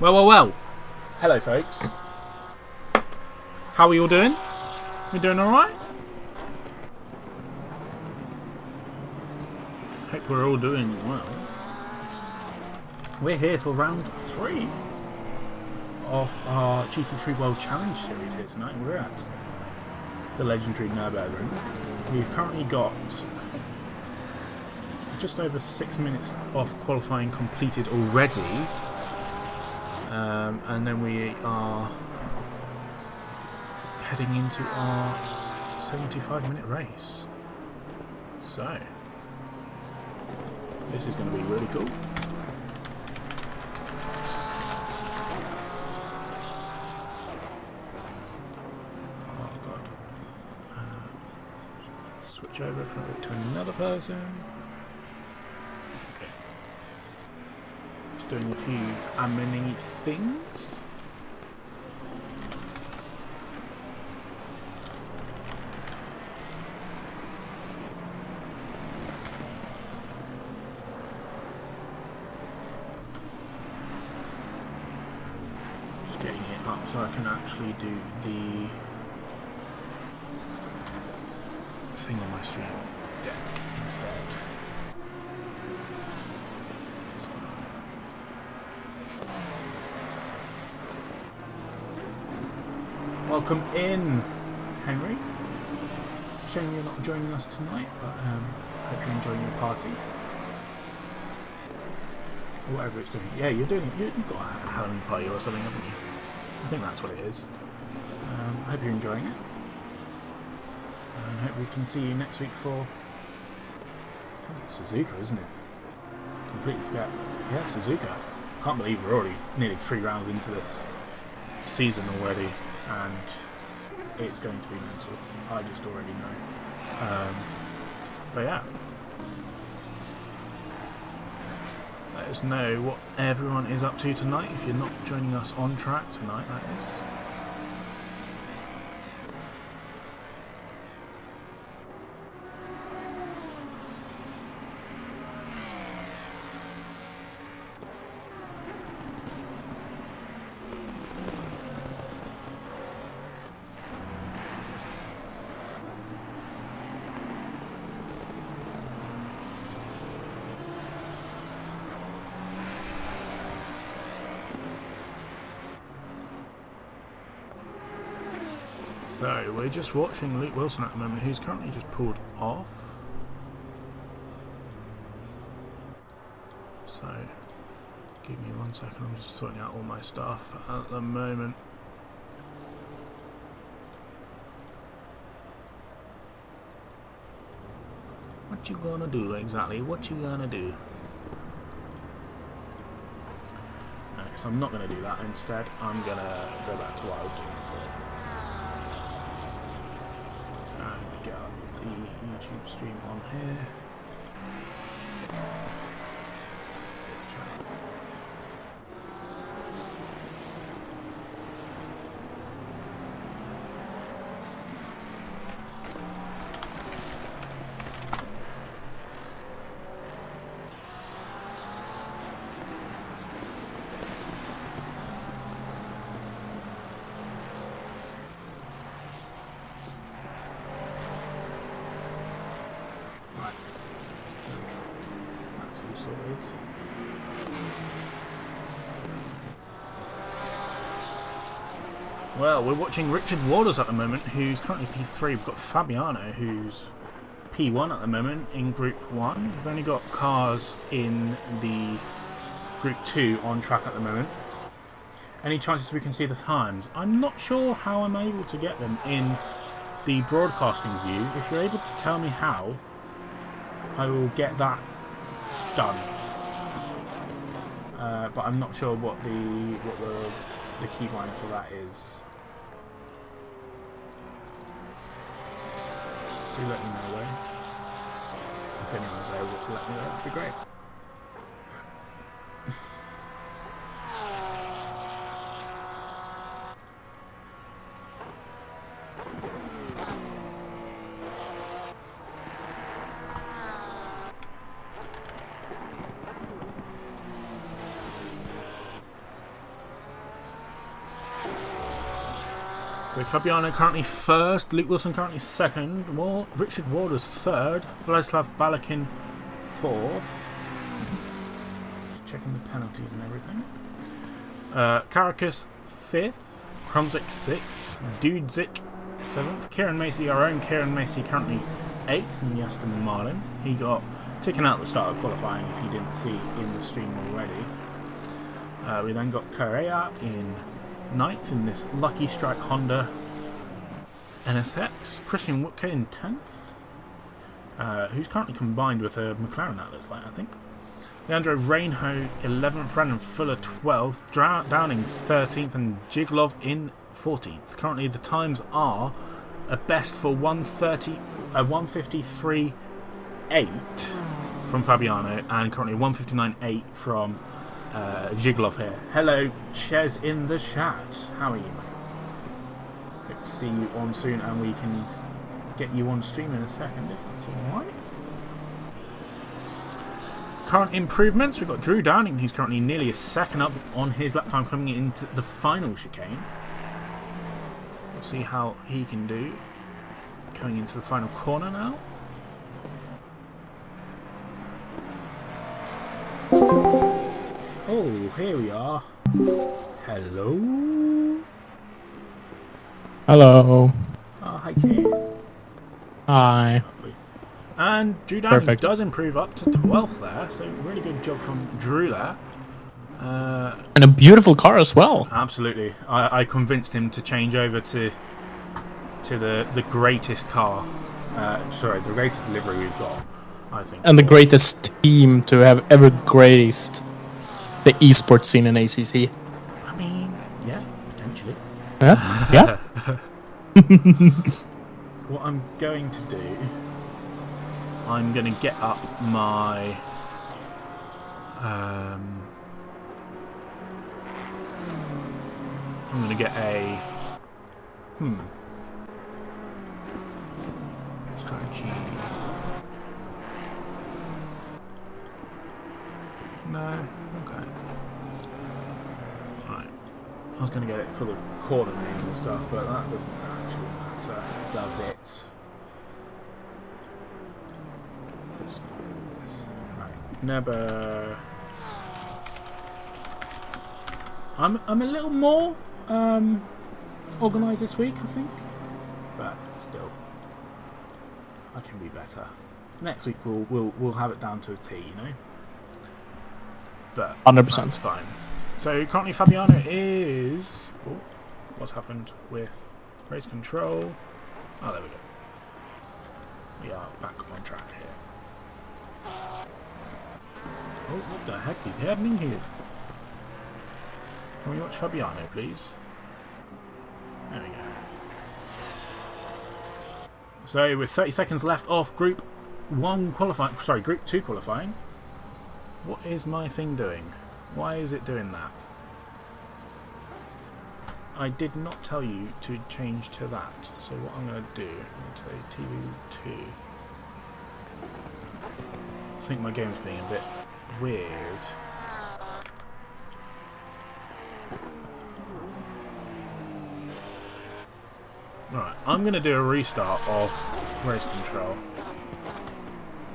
Well. Hello, folks. How are you all doing? We doing alright? Hope we're all doing well. We're here for round 3 of our GT3 World Challenge series here tonight. We're at the legendary Nürburgring. We've currently got just over 6 minutes of qualifying completed already. And then we are heading into our 75-minute race. So, this is going to be really cool. Oh god. Switch over to another person. Doing a few admin-y things. Just getting it up so I can actually do the thing on my stream deck instead. Welcome in, Henry. Shame you're not joining us tonight, but hope you're enjoying your party. Or whatever it's doing. Yeah, you're doing it. You've got a Halloween party or something, haven't you? I think that's what it is. I hope you're enjoying it. And hope we can see you next week for... I think it's Suzuka, isn't it? Completely forget. Yeah, Suzuka. Can't believe we're already nearly 3 rounds into this season already. And it's going to be mental. I just already know. But yeah. Let us know what everyone is up to tonight. If you're not joining us on track tonight, that is. So, we're just watching Luke Wilson at the moment, who's currently just pulled off. So, give me 1 second, I'm just sorting out all my stuff at the moment. What you gonna do exactly? What you gonna do? No, so I'm not gonna do that. Instead, I'm gonna go back to what I was doing before. Get up the YouTube stream on here. Well, we're watching Richard Waters at the moment, who's currently P3. We've got Fabiano, who's P1 at the moment in Group 1. We've only got cars in the Group 2 on track at the moment. Any chances we can see the times? I'm not sure how I'm able to get them in the broadcasting view. If you're able to tell me how, I will get that done. But I'm not sure what the keybind for that is. Do let me know though. If anyone's able to let me know, that'd be great. So Fabiano currently first, Luke Wilson currently second, Richard Ward was third, Vladislav Balakin fourth. Checking the penalties and everything. Karakas fifth, Krumzik sixth, Dudzik seventh, Kieran Macy, our own Kieran Macy, currently eighth in the Aston Martin. He got taken out at the start of qualifying if you didn't see in the stream already. We then got Correa in ninth in this Lucky Strike Honda NSX. Christian Woodke in 10th, who's currently combined with a McLaren, that looks like, I think. Leandro Reinho 11th, Brandon Fuller 12th, Downing's 13th, and Jiglov in 14th. Currently the times are a best for 153.8 from Fabiano, and currently 159.8 from Jiglov here. Hello, Ches in the chat. How are you, mate? Hope to see you on soon, and we can get you on stream in a second if that's alright. Current improvements, we've got Drew Downing, who's currently nearly a second up on his lap time coming into the final chicane. We'll see how he can do coming into the final corner now. Oh, here we are. Hello. Hello. Oh, hi, Cheers. Hi. And Drew Downing does improve up to 12th there, so really good job from Drew there. And a beautiful car as well. Absolutely. I convinced him to change over to the greatest car. Sorry, the greatest livery we've got, I think. And the greatest team to have ever graced the esports scene in ACC. I mean, yeah, potentially. Yeah? Yeah? What I'm going to do, I'm going to get up my I'm going to get a let's try a G. No, okay. Right. I was going to get it for the corner names and stuff, but that doesn't actually matter, does it? Right. Never. I'm a little more organised this week, I think, but still, I can be better. Next week we'll have it down to a T, you know. But 100%. That's fine. So currently Fabiano is. Oh, what's happened with race control? Oh, there we go. We are back on track here. Oh, what the heck is happening here? Can we watch Fabiano, please? There we go. So with 30 seconds left off Group 1 qualifying, sorry, Group 2 qualifying. What is my thing doing? Why is it doing that? I did not tell you to change to that. So what I'm going to do, I'm going to say TV2. I think my game's being a bit weird. Right, I'm going to do a restart of race control,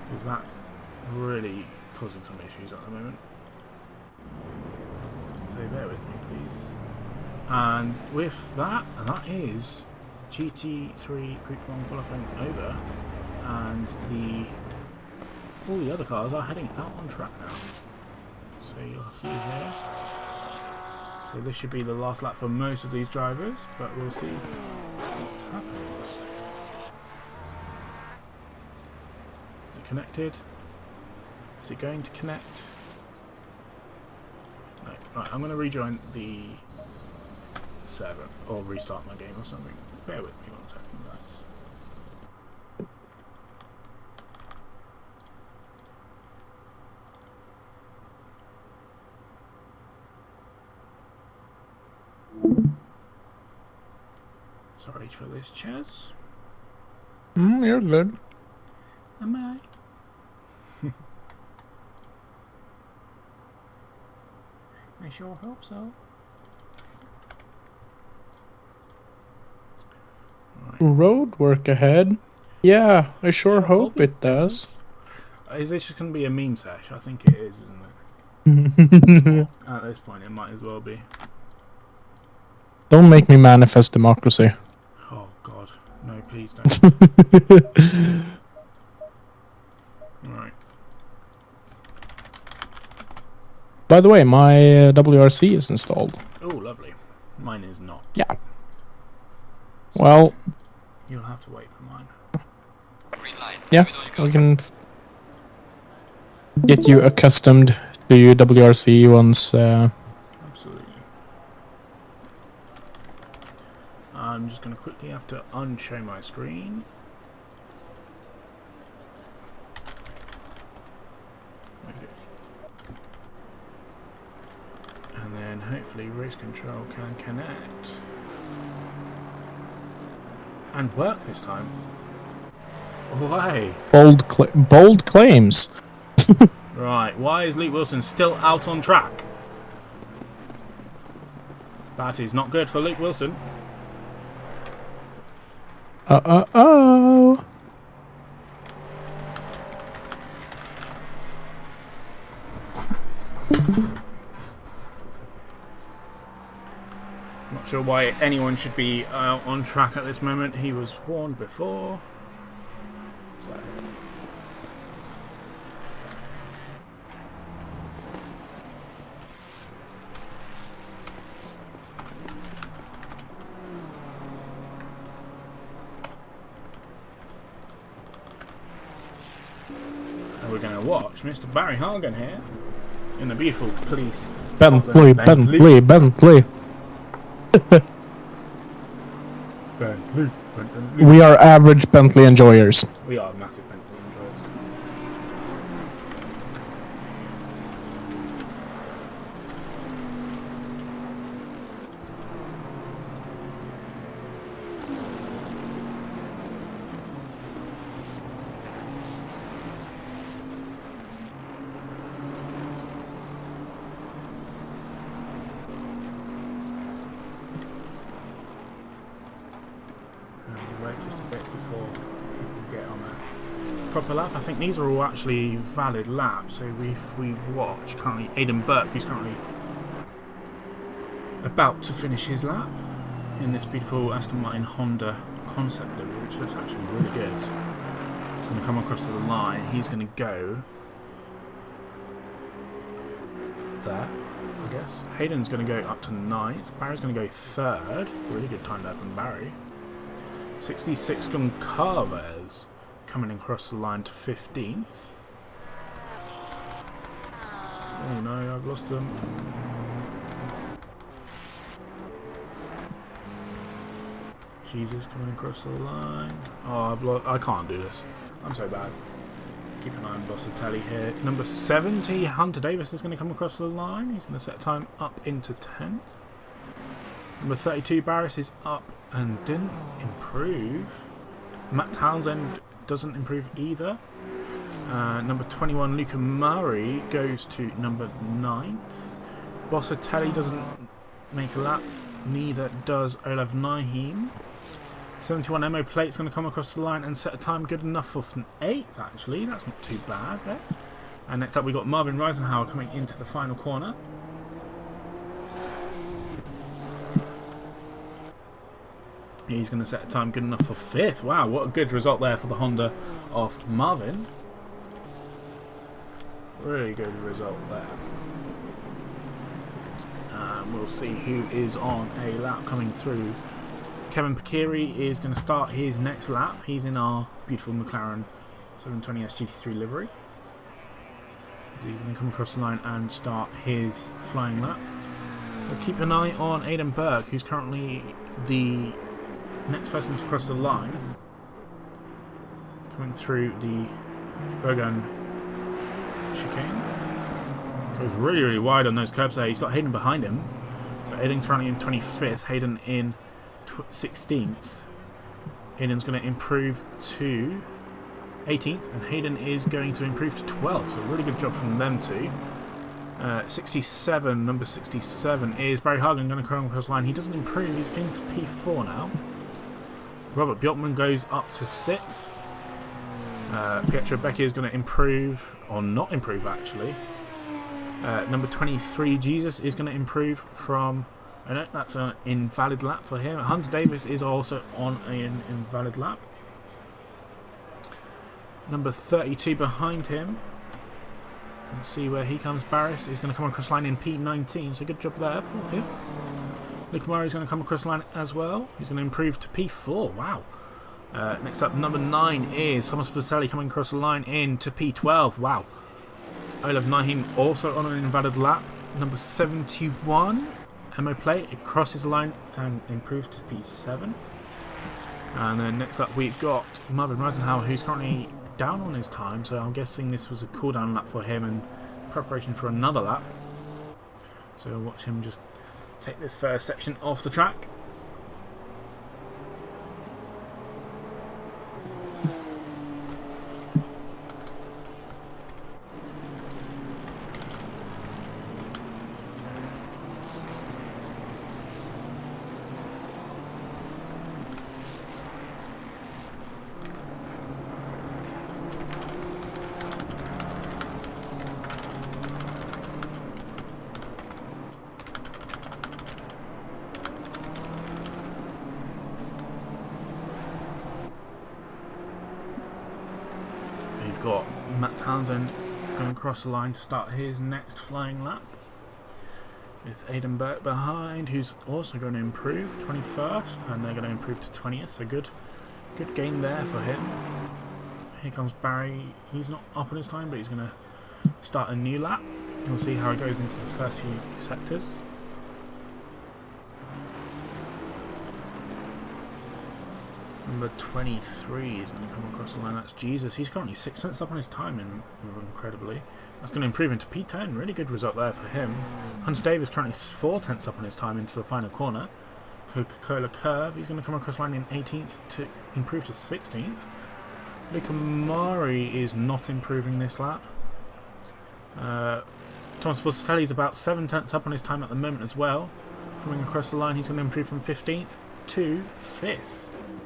because that's really causing some issues at the moment. So bear with me, please. And with that, that is GT3 Group 1 qualifying over, and all the other cars are heading out on track now. So you'll see here. So this should be the last lap for most of these drivers, but we'll see what happens. Is it connected? Is it going to connect? No. Right, I'm going to rejoin the server, or restart my game or something. Bear with me 1 second, guys. Sorry for this, Chaz. You're good. Am I? I sure hope so. road work ahead. Yeah, I sure hope it does. Is this just going to be a meme sesh? I think it is, isn't it? At this point, it might as well be. Don't make me manifest democracy. Oh, God. No, please don't. Right. By the way, my WRC is installed. Oh, lovely. Mine is not. Yeah. Well, you'll have to wait for mine. Yeah, we can get you accustomed to your WRC once. Absolutely. I'm just going to quickly have to unshow my screen. Okay. And then hopefully race control can connect. And work this time. Why? Bold claims. Right, why is Luke Wilson still out on track? That is not good for Luke Wilson. Oh. Not sure why anyone should be on track at this moment. He was warned before. So. And we're going to watch Mr. Barry Hargan here in the beautiful police Bentley. Bentley. We are average Bentley enjoyers. We are massive Bentley enjoyers. Wait just a bit before people get on a proper lap. I think these are all actually valid laps. So if we watch currently Aidan Burke, who's currently about to finish his lap in this beautiful Aston Martin Honda concept livery, which looks actually really good. He's going to come across the line. He's going to go there, I guess. Hayden's going to go up to 9th. Barry's going to go 3rd. Really good time there from Barry. 66 Goncalves coming across the line to 15th. Oh no, I've lost them. Jesus coming across the line. Oh, I've lost. I can't do this. I'm so bad. Keep an eye on Bossatelli here. Number 70, Hunter Davis is going to come across the line. He's going to set time up into 10th. Number 32, Barris is up and didn't improve. Matt Townsend doesn't improve either. Number 21, Luca Murray goes to number 9th. Bossatelli doesn't make a lap. Neither does Olav Naheem. 71 Emo Plate's going to come across the line and set a time good enough for 8th, actually. That's not too bad there. And next up, we've got Marvin Reisenhauer coming into the final corner. He's going to set a time good enough for 5th. Wow, what a good result there for the Honda of Marvin. Really good result there. We'll see who is on a lap coming through. Kevin Pikiri is going to start his next lap. He's in our beautiful McLaren 720S GT3 livery. So he's going to come across the line and start his flying lap. We'll keep an eye on Aidan Burke, who's currently the next person to cross the line. Coming through the Bergen chicane. Goes really, really wide on those curbs there. He's got Hayden behind him. So Aiden's currently in 25th. Hayden in 16th. Aiden's going to improve to 18th. And Hayden is going to improve to 12th. So really good job from them two. 67, number 67 is Barry Hargan going to come across the line. He doesn't improve. He's been to P4 now. Robert Bjorkman goes up to 6th. Pietro Becchi is going to improve, or not improve actually. Number 23, Jesus, is going to improve from... Oh no, that's an invalid lap for him. Hunter Davis is also on an invalid lap. Number 32 behind him. Let's see where he comes. Barris is going to come across the line in P19, so good job there for him. Luke Murray is going to come across the line as well. He's going to improve to P4. Wow. Next up, number 9 is Thomas Pacelli coming across the line in to P12. Wow. Olav Nahin also on an invalid lap. Number 71, Emo Play, it crosses the line and improves to P7. And then next up we've got Marvin Reisenhauer, who's currently down on his time, so I'm guessing this was a cooldown lap for him in preparation for another lap. So we'll watch him just take this first section off the track. We've got Matt Townsend going across the line to start his next flying lap, with Aidan Burke behind, who's also going to improve 21st, and they're going to improve to 20th, so good gain there for him. Here comes Barry. He's not up on his time, but he's going to start a new lap. We'll see how it goes into the first few sectors. Number 23 is going to come across the line. That's Jesus. He's currently 6 cents up on his time, incredibly. That's going to improve into P10. Really good result there for him. Hunter Davis currently 4 tenths up on his time into the final corner. Coca-Cola Curve. He's going to come across the line in 18th to improve to 16th. Luca Mari is not improving this lap. Thomas Buscelli is about 7 tenths up on his time at the moment as well. Coming across the line, he's going to improve from 15th to 5th.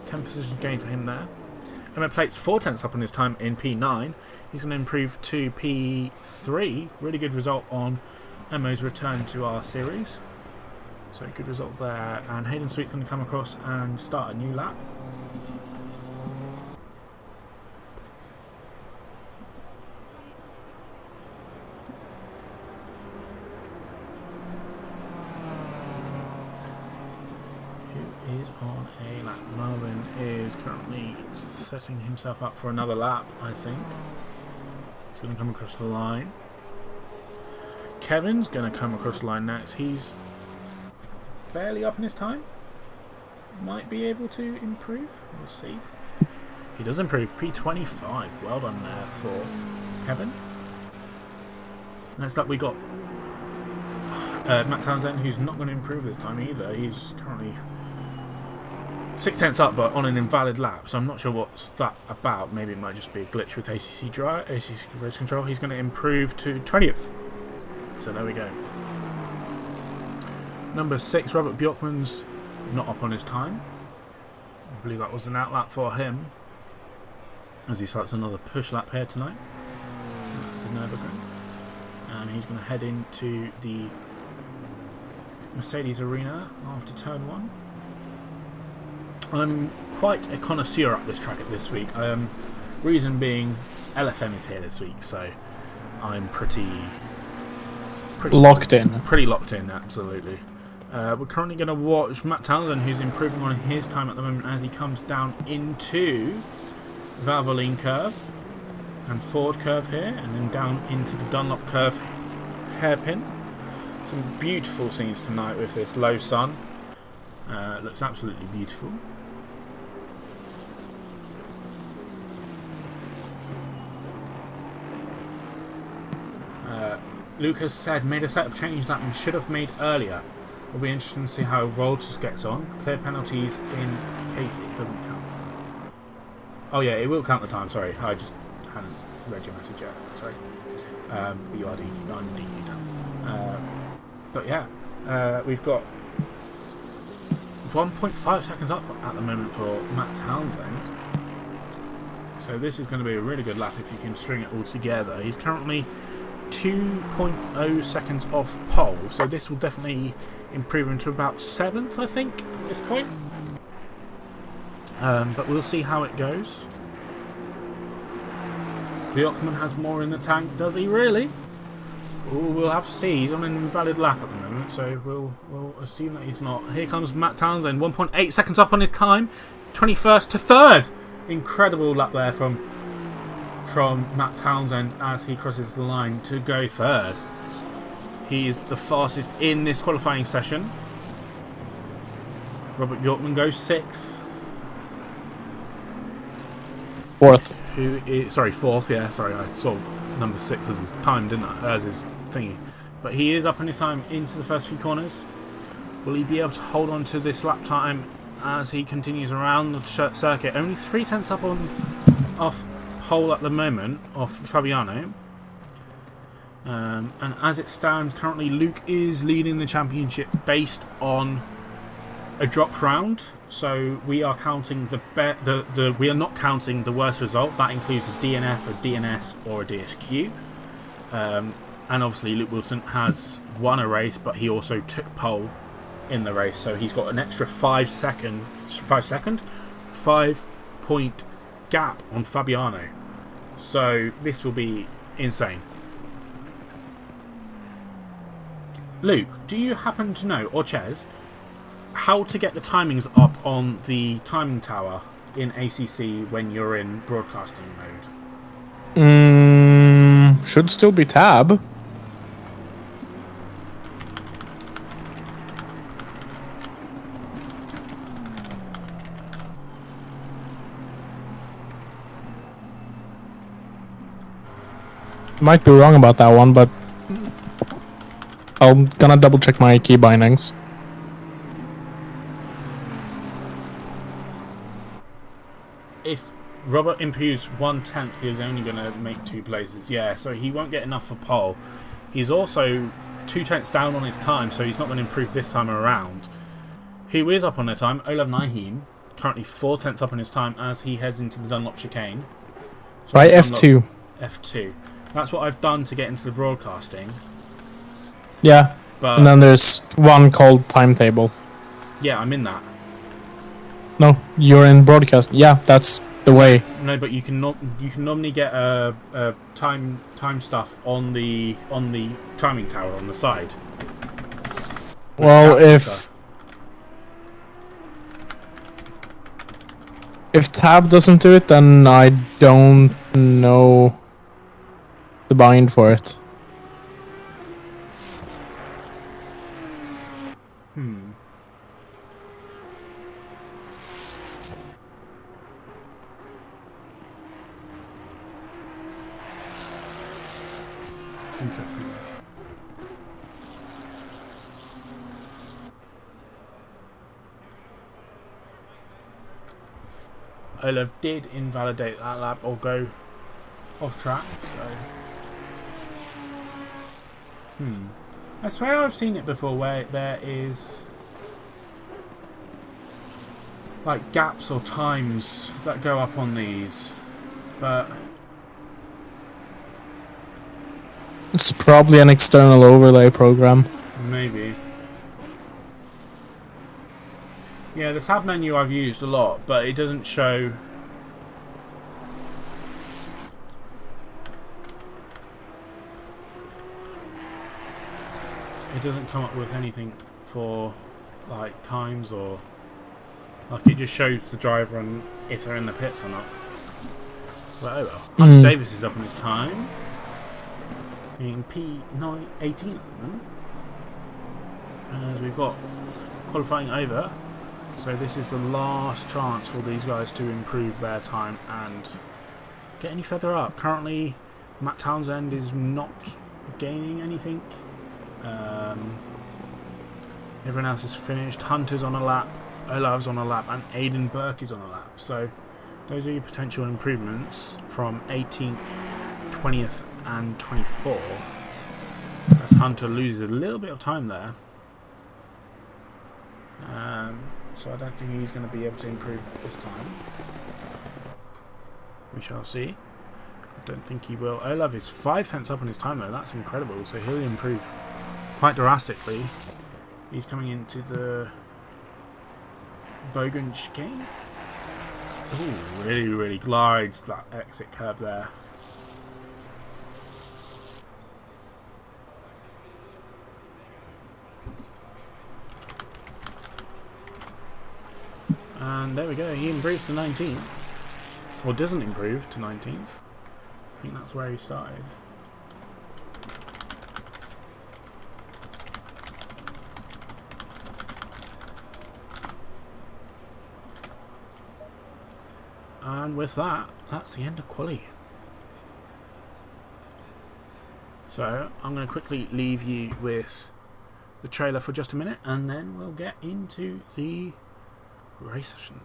10 positions gained for him there. Emmett Plate's 4 tenths up on his time in P9. He's going to improve to P3. Really good result on Emmo's return to our series. So good result there. And Hayden Sweet's going to come across and start a new lap. Is on a lap. Marvin is currently setting himself up for another lap, I think. He's going to come across the line. Kevin's going to come across the line next. He's barely up in his time. Might be able to improve. We'll see. He does improve. P25. Well done there for Kevin. Next up we got Matt Townsend, who's not going to improve this time either. He's currently 6 tenths up, but on an invalid lap, so I'm not sure what's that about. Maybe it might just be a glitch with ACC race control. He's going to improve to 20th. So there we go. Number 6, Robert Bjorkman's not up on his time. I believe that was an out lap for him, as he starts another push lap here tonight at the Nürburgring. And he's going to head into the Mercedes Arena after turn 1. I'm quite a connoisseur at this track this week. Reason being, LFM is here this week, so I'm pretty locked in. Pretty locked in, absolutely. We're currently going to watch Matt Townsend, who's improving on his time at the moment as he comes down into Valvoline Curve and Ford Curve here, and then down into the Dunlop Curve hairpin. Some beautiful scenes tonight with this low sun. It looks absolutely beautiful. Lucas said, made a setup change that we should have made earlier. It'll be interesting to see how Rolls just gets on. Clear penalties in case it doesn't count this time. Oh yeah, it will count the time, sorry. I just hadn't read your message yet, sorry. But you are DQ, I'm DQ now. But yeah, we've got 1.5 seconds up at the moment for Matt Townsend. So this is going to be a really good lap if you can string it all together. He's currently 2.0 seconds off pole, so this will definitely improve him to about 7th, I think, at this point. But we'll see how it goes. The Ockman has more in the tank, does he really? Ooh, we'll have to see. He's on an invalid lap at the moment, so we'll assume that he's not. Here comes Matt Townsend, 1.8 seconds up on his time, 21st to 3rd. Incredible lap there from Matt Townsend as he crosses the line to go 3rd. He is the fastest in this qualifying session. Robert Bjorkman goes 6th. 4th. Sorry, 4th, yeah, sorry, I saw number 6 as his time, didn't I? As his thingy. But he is up on his time into the first few corners. Will he be able to hold on to this lap time as he continues around the circuit? Only 3/10 up off pole at the moment, off Fabiano. And as it stands currently, Luke is leading the championship based on a dropped round. So we are counting we are not counting the worst result. That includes a DNF, a DNS, or a DSQ. And obviously Luke Wilson has won a race, but he also took pole in the race, so he's got an extra 5-point gap on Fabiano. So this will be insane. Luke, do you happen to know, or Ches, how to get the timings up on the timing tower in ACC when you're in broadcasting mode? Should still be tab. Might be wrong about that one, but I'm gonna double check my key bindings. If Robert improves 1/10, he's only going to make 2 places. Yeah, so he won't get enough for pole. He's also 2/10 down on his time, so he's not going to improve this time around. Who is up on their time? Olav Naheem, currently 4/10 up on his time as he heads into the Dunlop chicane. So By F2. F2. That's what I've done to get into the broadcasting. Yeah, But and then there's one called timetable. yeah, I'm in that. No, you're in broadcast. Yeah, that's the way. No, but you can normally get time stuff on the timing tower on the side. Well, if tab doesn't do it, then I don't know the bind for it. Interesting. Olav did invalidate that lap or go off track, so I swear I've seen it before where there is like gaps or times that go up on these, but It's probably an external overlay program. maybe. Yeah, the tab menu I've used a lot, but it doesn't show. It doesn't come up with anything for like times or like it just shows the driver and if they're in the pits or not. But oh well. Hunter Davis is up on his time. In P918 as we've got qualifying over, so this is the last chance for these guys to improve their time and get any further up. Currently Matt Townsend is not gaining anything. Everyone else is finished. Hunter's on a lap, Olav's on a lap, and Aidan Burke is on a lap. So those are your potential improvements from 18th, 20th and 24th, as Hunter loses a little bit of time there. so I don't think he's going to be able to improve this time. We shall see. I don't think he will. Olaf is 5 tenths up on his time though. That's incredible. So he'll improve quite drastically. He's coming into the Bogan chicane. Ooh, really glides that exit curb there. And there we go. He improves to 19th. Or doesn't improve to 19th. I think that's where he started. And with that, that's the end of quali. So I'm going to quickly leave you with the trailer for just a minute, and then we'll get into the race session.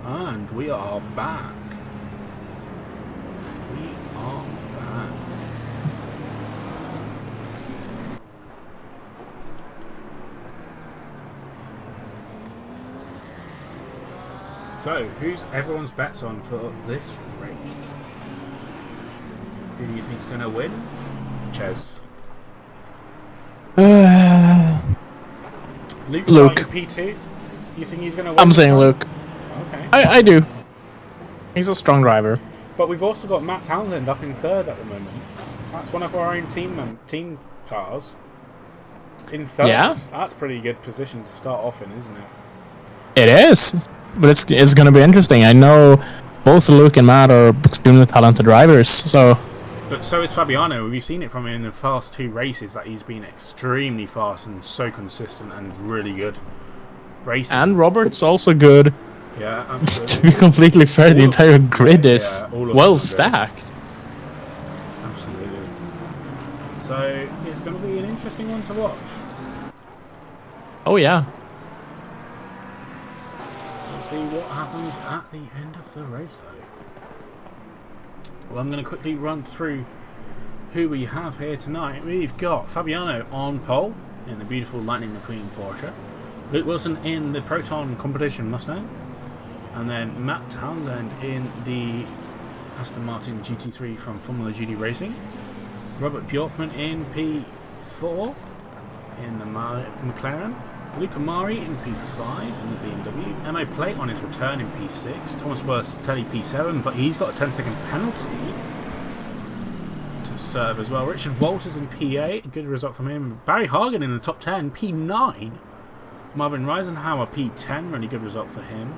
And we are back. We are back. So, who's everyone's bets on for this race? Who do you think's going to win? Ches. Luke. P2. You think he's going to win? I'm saying Luke. Okay. I do. He's a strong driver. But we've also got Matt Townsend up in third at the moment. That's one of our own team cars. In third. Yeah. That's a pretty good position to start off in, isn't it? It is. But it's going to be interesting. I know both Luke and Matt are extremely talented drivers, so... But so is Fabiano. We've seen it from him in the first 2 races that he's been extremely fast and so consistent and really good racing. And Robert's also good. Yeah, absolutely. To be completely fair, the entire grid is well stacked. Absolutely. So it's going to be an interesting one to watch. Oh yeah. Let's see what happens at the end of the race, though. Well, I'm going to quickly run through who we have here tonight. We've got Fabiano on pole in the beautiful Lightning McQueen Porsche. Luke Wilson in the Proton Competition Mustang. And then Matt Townsend in the Aston Martin GT3 from Formula GT Racing. Robert Bjorkman in P4 in the McLaren. Luca Mari in P5 in the BMW. Emma Plate on his return in P6. Thomas Burstelli P7, but he's got a 10-second penalty to serve as well. Richard Walters in P8, good result from him. Barry Hagen in the top 10, P9. Marvin Reisenhauer P10, really good result for him.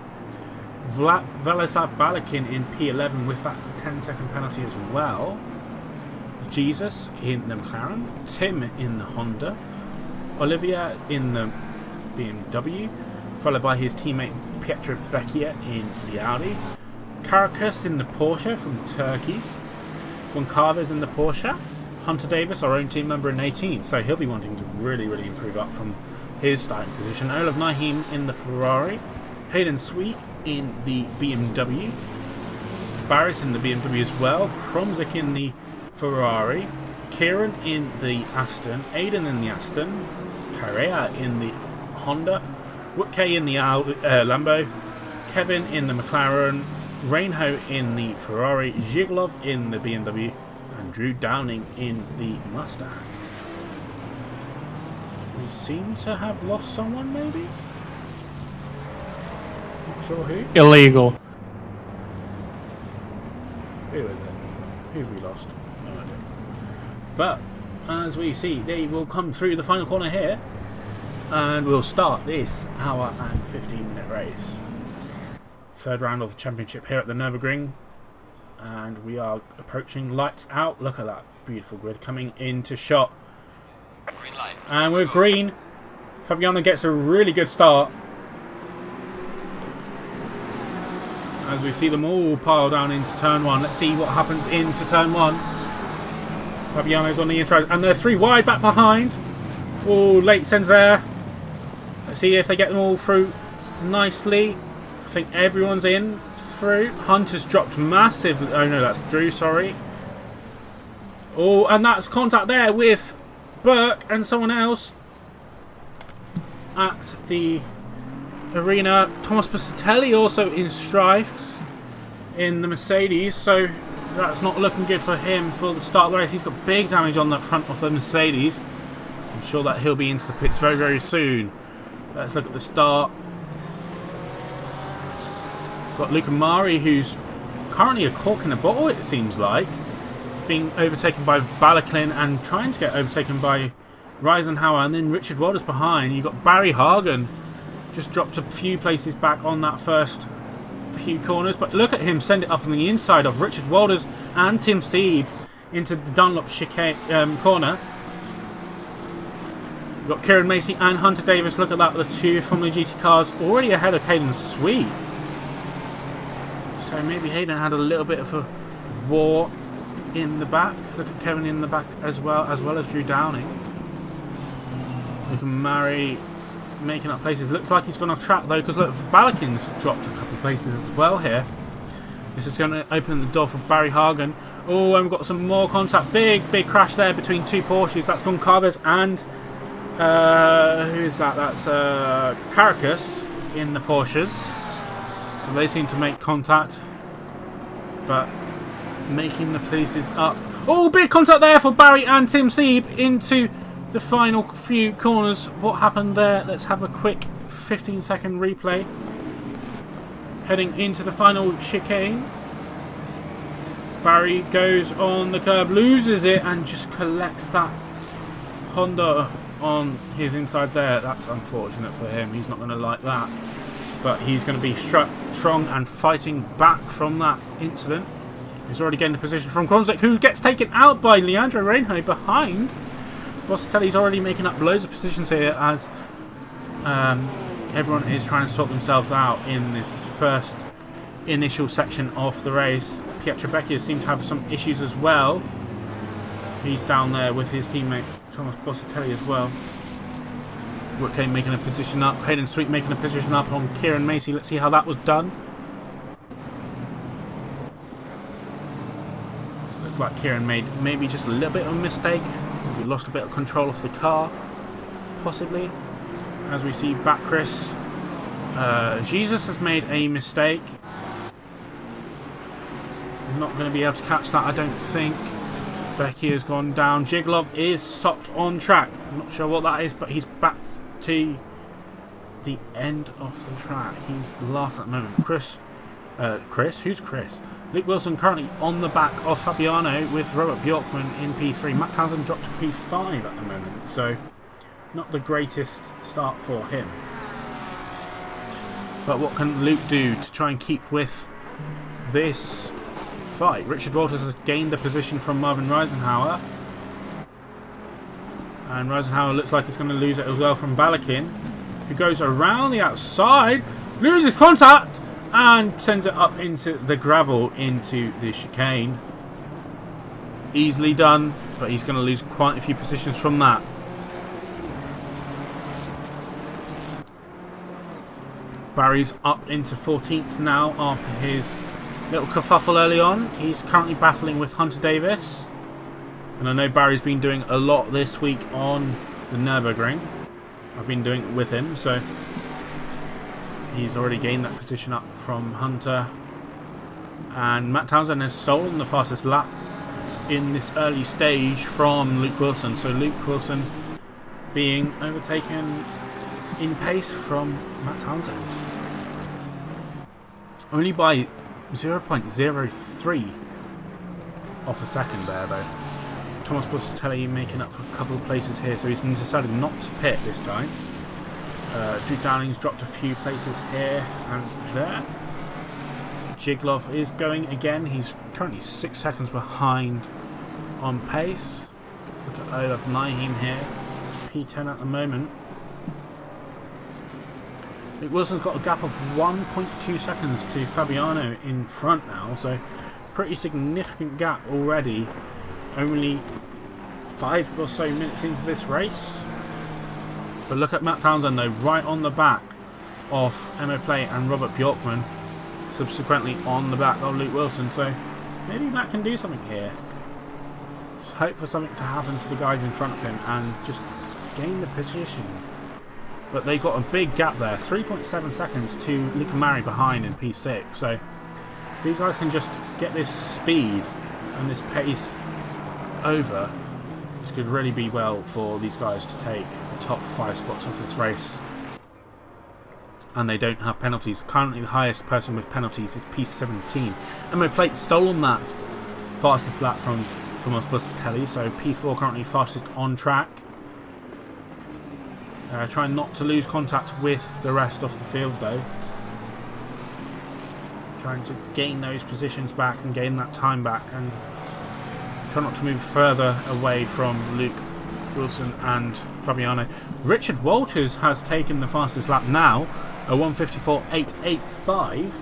Vladislav Balakin in P11 with that 10-second penalty as well. Jesus in the McLaren. Tim in the Honda. Olivia in the BMW, followed by his teammate Pietro Becchia in the Audi. Caracas in the Porsche from Turkey. Goncalves in the Porsche. Hunter Davis, our own team member, in 18th, so he'll be wanting to really improve up from his starting position. Olaf Naheem in the Ferrari. Hayden Sweet in the BMW. Barris in the BMW as well. Kromzik in the Ferrari. Kieran in the Aston. Aiden in the Aston. Correa in the Honda. Woodkay in the Lambo. Kevin in the McLaren. Reinho in the Ferrari. Zhiglov in the BMW. And Drew Downing in the Mustang. We seem to have lost someone, maybe? Not sure who. Illegal. Who is it? Who have we lost? No idea. But, as we see, they will come through the final corner here. And we'll start this hour and 15-minute race. Third round of the championship here at the Nürburgring. And we are approaching lights out. Look at that beautiful grid coming into shot. Green light. And we're green. Fabiano gets a really good start. As we see them all pile down into turn 1. Let's see what happens into turn 1. Fabiano's on the intro. And they're 3 wide back behind. Oh, late sends there. Let's see if they get them all through nicely. I think everyone's in through. Hunter's dropped massively. Oh no, that's Drew, sorry. Oh, and that's contact there with Burke and someone else at the arena. Thomas Pasitelli also in strife in the Mercedes, so that's not looking good for him for the start of the race. He's got big damage on the front of the Mercedes. I'm sure that he'll be into the pits very soon. Let's look at the start. Got Luca Mari, who's currently a cork in a bottle, it seems like. He's being overtaken by Balaklin and trying to get overtaken by Reisenhauer, and then Richard Walters behind. You've got Barry Hagen, just dropped a few places back on that first few corners. But look at him send it up on the inside of Richard Walters and Tim Sieb into the Dunlop chicane corner. We've got Kieran Macy and Hunter Davis. Look at that, the 2 Formula GT cars already ahead of Hayden Sweet. So maybe Hayden had a little bit of a war in the back. Look at Kevin in the back as well as Drew Downing. Look at Murray making up places. Looks like he's gone off track though, because look, Balakin's dropped a couple of places as well here. This is going to open the door for Barry Hagen. Oh, and we've got some more contact. Big crash there between 2 Porsches. That's Goncalves and who is that? That's Caracas in the Porsches. So they seem to make contact, but making the places up. Oh, big contact there for Barry and Tim Sieb into the final few corners. What happened there? Let's have a quick 15-second replay. Heading into the final chicane. Barry goes on the curb, loses it, and just collects that Honda on his inside there. That's unfortunate for him. He's not going to like that. But he's going to be strong and fighting back from that incident. He's already getting the position from Gromzek, who gets taken out by Leandro Reinhardt behind. Bossatelli's already making up loads of positions here as everyone is trying to sort themselves out in this first initial section of the race. Pietro Becchia seems to have some issues as well. He's down there with his teammate Thomas Bossatelli as well. Woodkane making a position up. Hayden Sweet making a position up on Kieran Macy. Let's see how that was done. Looks like Kieran made maybe just a little bit of a mistake. Maybe lost a bit of control of the car, possibly. As we see back Chris. Jesus has made a mistake. Not going to be able to catch that, I don't think. Becky has gone down. Jiglov is stopped on track. I'm not sure what that is, but he's back to the end of the track. He's last at the moment. Chris? Who's Chris? Luke Wilson currently on the back of Fabiano with Robert Bjorkman in P3. Matt Townsend dropped to P5 at the moment, so not the greatest start for him. But what can Luke do to try and keep with this fight? Richard Walters has gained the position from Marvin Reisenhauer. And Reisenhauer looks like he's going to lose it as well from Balakin, who goes around the outside, loses contact, and sends it up into the gravel, into the chicane. Easily done, but he's going to lose quite a few positions from that. Barry's up into 14th now after his little kerfuffle early on. He's currently battling with Hunter Davis. And I know Barry's been doing a lot this week on the Nürburgring. I've been doing it with him, so he's already gained that position up from Hunter. And Matt Townsend has stolen the fastest lap in this early stage from Luke Wilson. So Luke Wilson being overtaken in pace from Matt Townsend. Only by 0.03 off a second there though. Thomas Bossatelli making up a couple of places here, so he's decided not to pit this time. Drew Downing's dropped a few places here and there. Jiglov is going again. He's currently 6 seconds behind on pace. Let's look at Olaf Naheem here. P10 at the moment. Luke Wilson's got a gap of 1.2 seconds to Fabiano in front now, so pretty significant gap already. Only 5 or so minutes into this race. But look at Matt Townsend though, right on the back of Emma Play and Robert Bjorkman, subsequently on the back of Luke Wilson, so maybe Matt can do something here. Just hope for something to happen to the guys in front of him and just gain the position. But they've got a big gap there, 3.7 seconds to Luca Mari behind in P6, so if these guys can just get this speed and this pace over, this could really be well for these guys to take the top 5 spots of this race. And they don't have penalties. Currently the highest person with penalties is P17. Emma Plate stolen that fastest lap from Thomas Bossatelli, so P4 currently fastest on track. Trying not to lose contact with the rest of the field though. Trying to gain those positions back and gain that time back and try not to move further away from Luke Wilson and Fabiano. Richard Walters has taken the fastest lap now, a 1:54.885.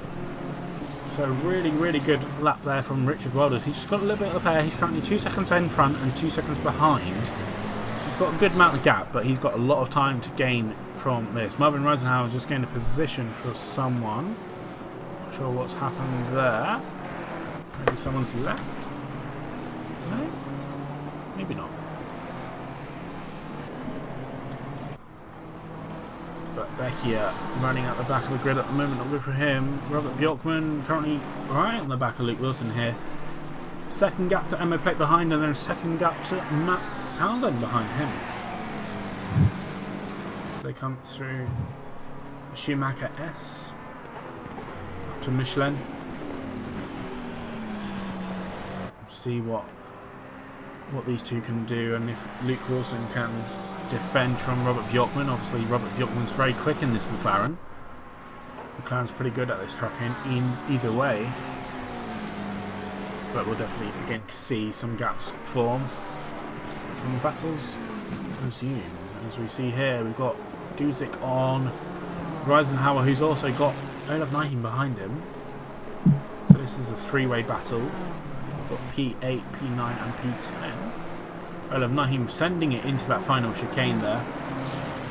So really good lap there from Richard Walters. He's just got a little bit of air. He's currently 2 seconds in front and 2 seconds behind. So he's got a good amount of gap, but he's got a lot of time to gain from this. Marvin Reisenhauer has just gained a position for someone. Not sure what's happened there. Maybe someone's left. No? Maybe not. But Beckia running at the back of the grid at the moment, not good for him. Robert Bjorkman currently right on the back of Luke Wilson here. Second gap to Emma Plate behind, and then a second gap to Matt Townsend behind him. So they come through Schumacher S. Up to Michelin. See what these two can do, and if Luke Wilson can defend from Robert Bjorkman. Obviously Robert Bjorkman's very quick in this McLaren. McLaren's pretty good at this track in either way, but we'll definitely begin to see some gaps form, some battles resume. As we see here, we've got Duzic on Reisenhauer, who's also got Olaf Nihim behind him. So this is a three-way battle for P8, P9 and P10. Olaf Nihim sending it into that final chicane there.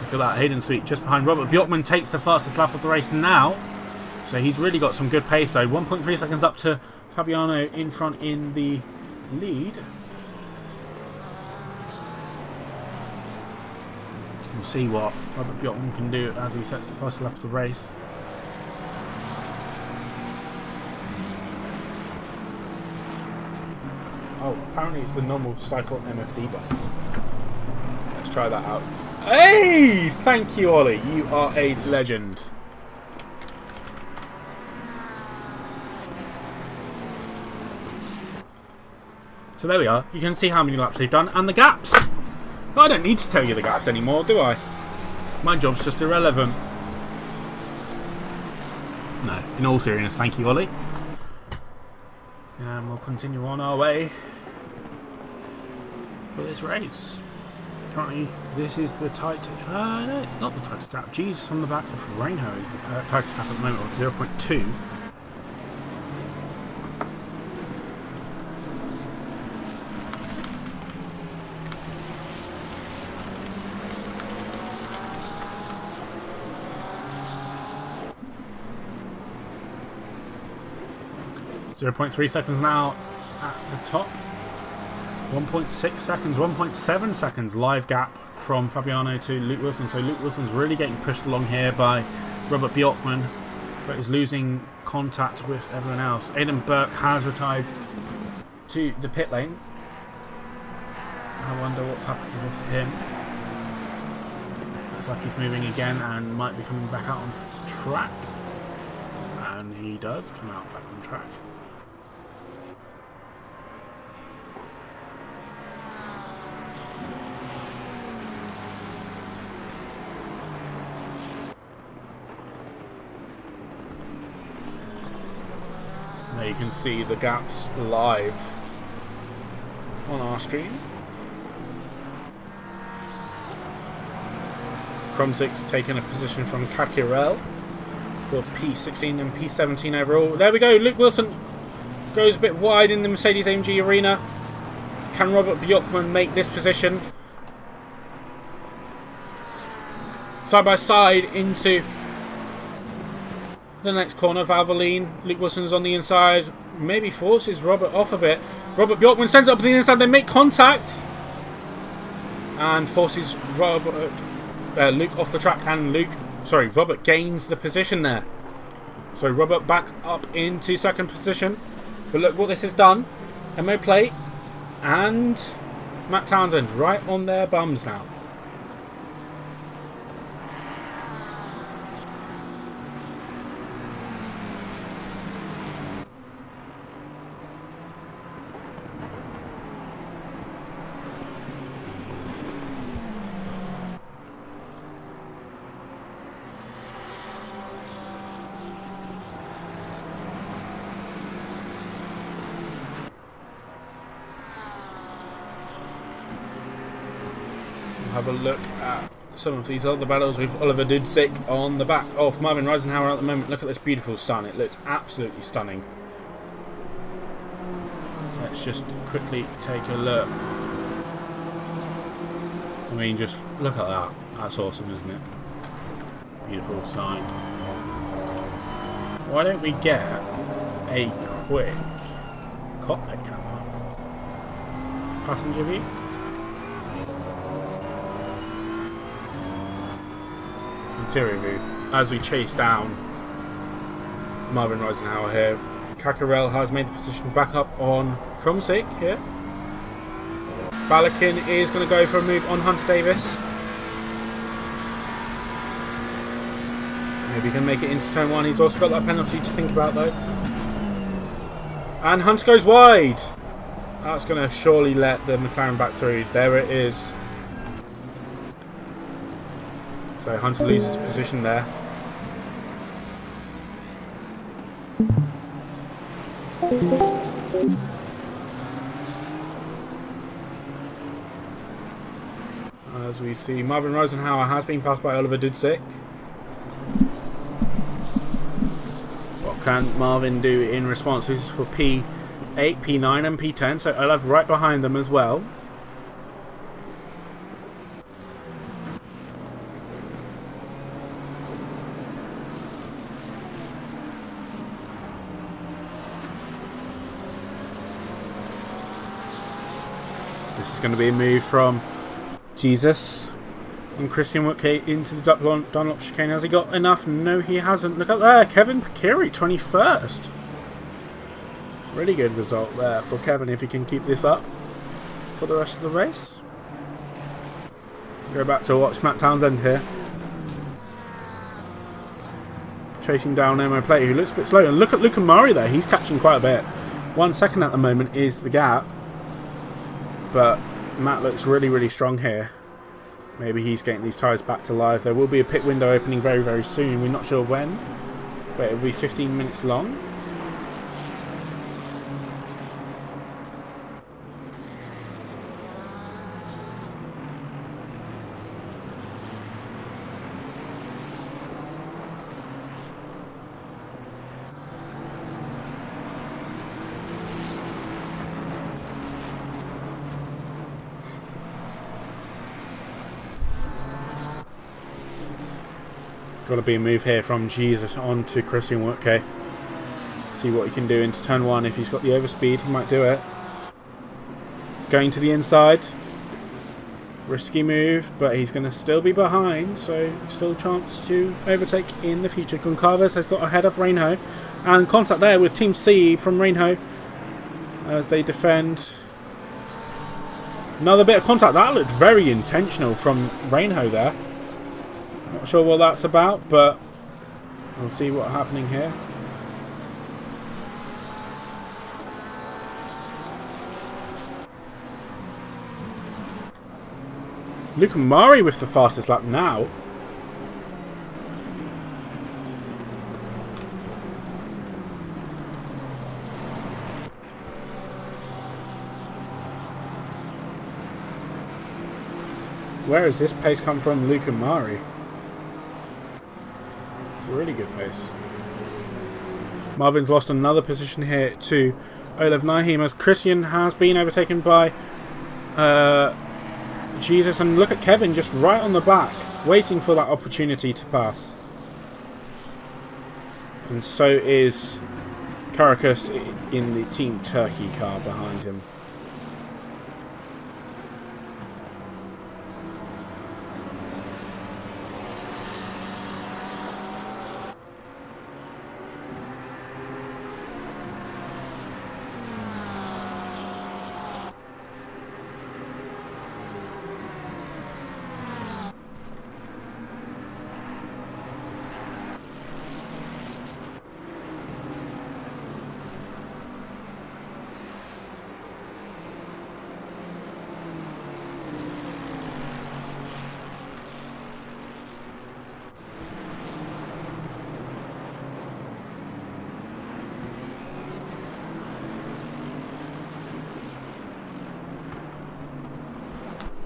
Look at that, hidden sweep just behind. Robert Bjorkman takes the fastest lap of the race now. So he's really got some good pace though. 1.3 seconds up to Fabiano in front in the lead. We'll see what Robert Bjorkman can do as he sets the first lap of the race. Oh, apparently it's the normal cycle MFD button. Let's try that out. Hey! Thank you, Ollie. You are a legend. So there we are. You can see how many laps they've done and the gaps. But I don't need to tell you the gaps anymore, do I? My job's just irrelevant. No, in all seriousness, thank you, Ollie. And we'll continue on our way for this race. Currently, this is the tight... no, it's not the tightest gap. Jesus on the back of Reinho is the tightest gap at the moment, with 0.2. .3 seconds now at the top. 1.6 seconds, 1.7 seconds live gap from Fabiano to Luke Wilson. So Luke Wilson's really getting pushed along here by Robert Bjorkman, but is losing contact with everyone else. Aidan Burke has retired to the pit lane. I wonder what's happened with him. Looks like he's moving again and might be coming back out on track. And he does come out back on track. There you can see the gaps live on our stream. Krumzik's taken a position from Kakirel for P16 and P17 overall. There we go, Luke Wilson goes a bit wide in the Mercedes-AMG arena. Can Robert Bjorkman make this position? Side by side into the next corner. Valvoline, Luke Wilson's on the inside, maybe forces Robert off a bit. Robert Bjorkman sends it up to the inside, they make contact and forces Luke off the track, and Robert gains the position there. So Robert back up into second position, but look what this has done. Mo Plate and Matt Townsend right on their bums now. Have a look at some of these other battles with Oliver Dudzik on the back of Marvin Reisenhauer at the moment. Look at this beautiful sun. It looks absolutely stunning. Let's just quickly take a look. I mean, just look at that. That's awesome, isn't it? Beautiful sign. Why don't we get a quick cockpit camera? Passenger view? interior view as we chase down Marvin Rosenhauer here. Kakarel has made the position back up on Krumsick here. Balakin is going to go for a move on Hunter Davis. Maybe he can make it into turn 1. He's also got that penalty to think about though. And Hunter goes wide. That's going to surely let the McLaren back through. There it is. So Hunter loses position there. As we see, Marvin Rosenhauer has been passed by Oliver Dudzik. What can Marvin do in response? This is for P8, P9 and P10, so Olaf right behind them as well. This is going to be a move from Jesus and Christian Woodgate into the Dunlop chicane. Has he got enough? No, he hasn't. Look at there, Kevin Pekiri, 21st. Really good result there for Kevin if he can keep this up for the rest of the race. Go back to watch Matt Townsend here. Chasing down Emo Plate, who looks a bit slow. And look at Luca Murray there, he's catching quite a bit. 1 second at the moment is the gap. But Matt looks really, really strong here. Maybe he's getting these tyres back to life. There will be a pit window opening very, very soon. We're not sure when, but it'll be 15 minutes long. Got to be a move here from Jesus on to Christian Woodgate. See what he can do into turn 1. If he's got the overspeed, he might do it. He's going to the inside. Risky move, but he's going to still be behind, so still a chance to overtake in the future. Goncalves has got ahead of Reinho, and contact there with Team C from Reinho as they defend. Another bit of contact. That looked very intentional from Reinho there. Not sure what that's about, but we'll see what's happening here. Luca Murray with the fastest lap now. Where has this pace come from, Luca Murray? Really good pace. Marvin's lost another position here to Olav Naheem as Christian has been overtaken by Jesus, and look at Kevin just right on the back waiting for that opportunity to pass. And so is Karakas in the Team Turkey car behind him.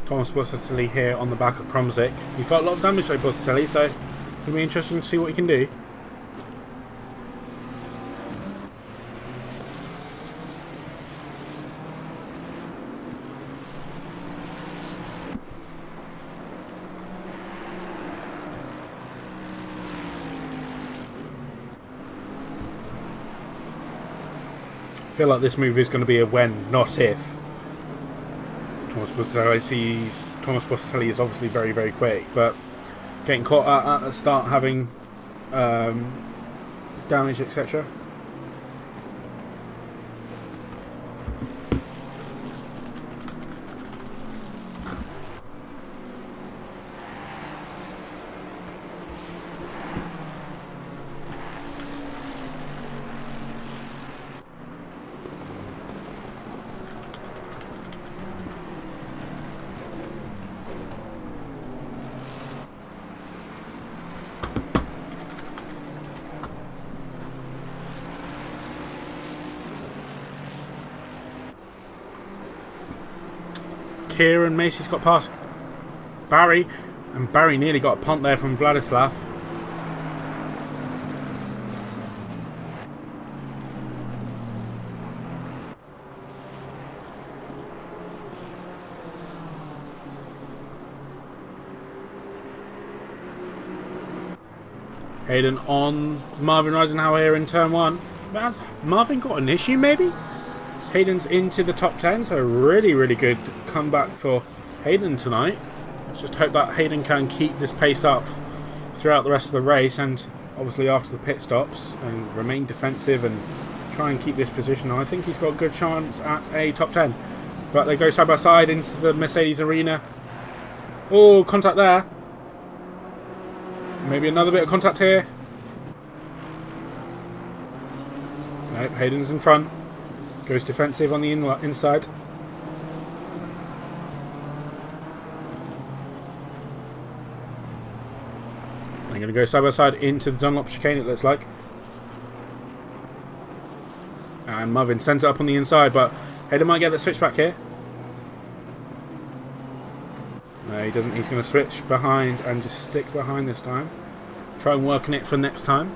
Thomas Busatelli here on the back of Krumsick. He's got a lot of damage though, Busatelli, so it'll be interesting to see what he can do. I feel like this move is going to be a when, not if. Thomas Busatelli is obviously very, very quick, but getting caught at the start, having damage, etc. Kieran Macy's got past Barry, and Barry nearly got a punt there from Vladislav. Hayden on Marvin Reisenhauer here in turn 1. But has Marvin got an issue maybe? Hayden's into the top 10, so really, really good comeback for Hayden tonight. Let's just hope that Hayden can keep this pace up throughout the rest of the race, and obviously after the pit stops, and remain defensive and try and keep this position. I think he's got a good chance at a top 10. But they go side by side into the Mercedes arena. Oh, contact there. Maybe another bit of contact here. Nope, Hayden's in front. Goes defensive on the inside. They're going to go side by side into the Dunlop chicane, it looks like. And Marvin sends it up on the inside, but Hayden might get the switch back here. No, he doesn't. He's going to switch behind and just stick behind this time. Try and work on it for next time.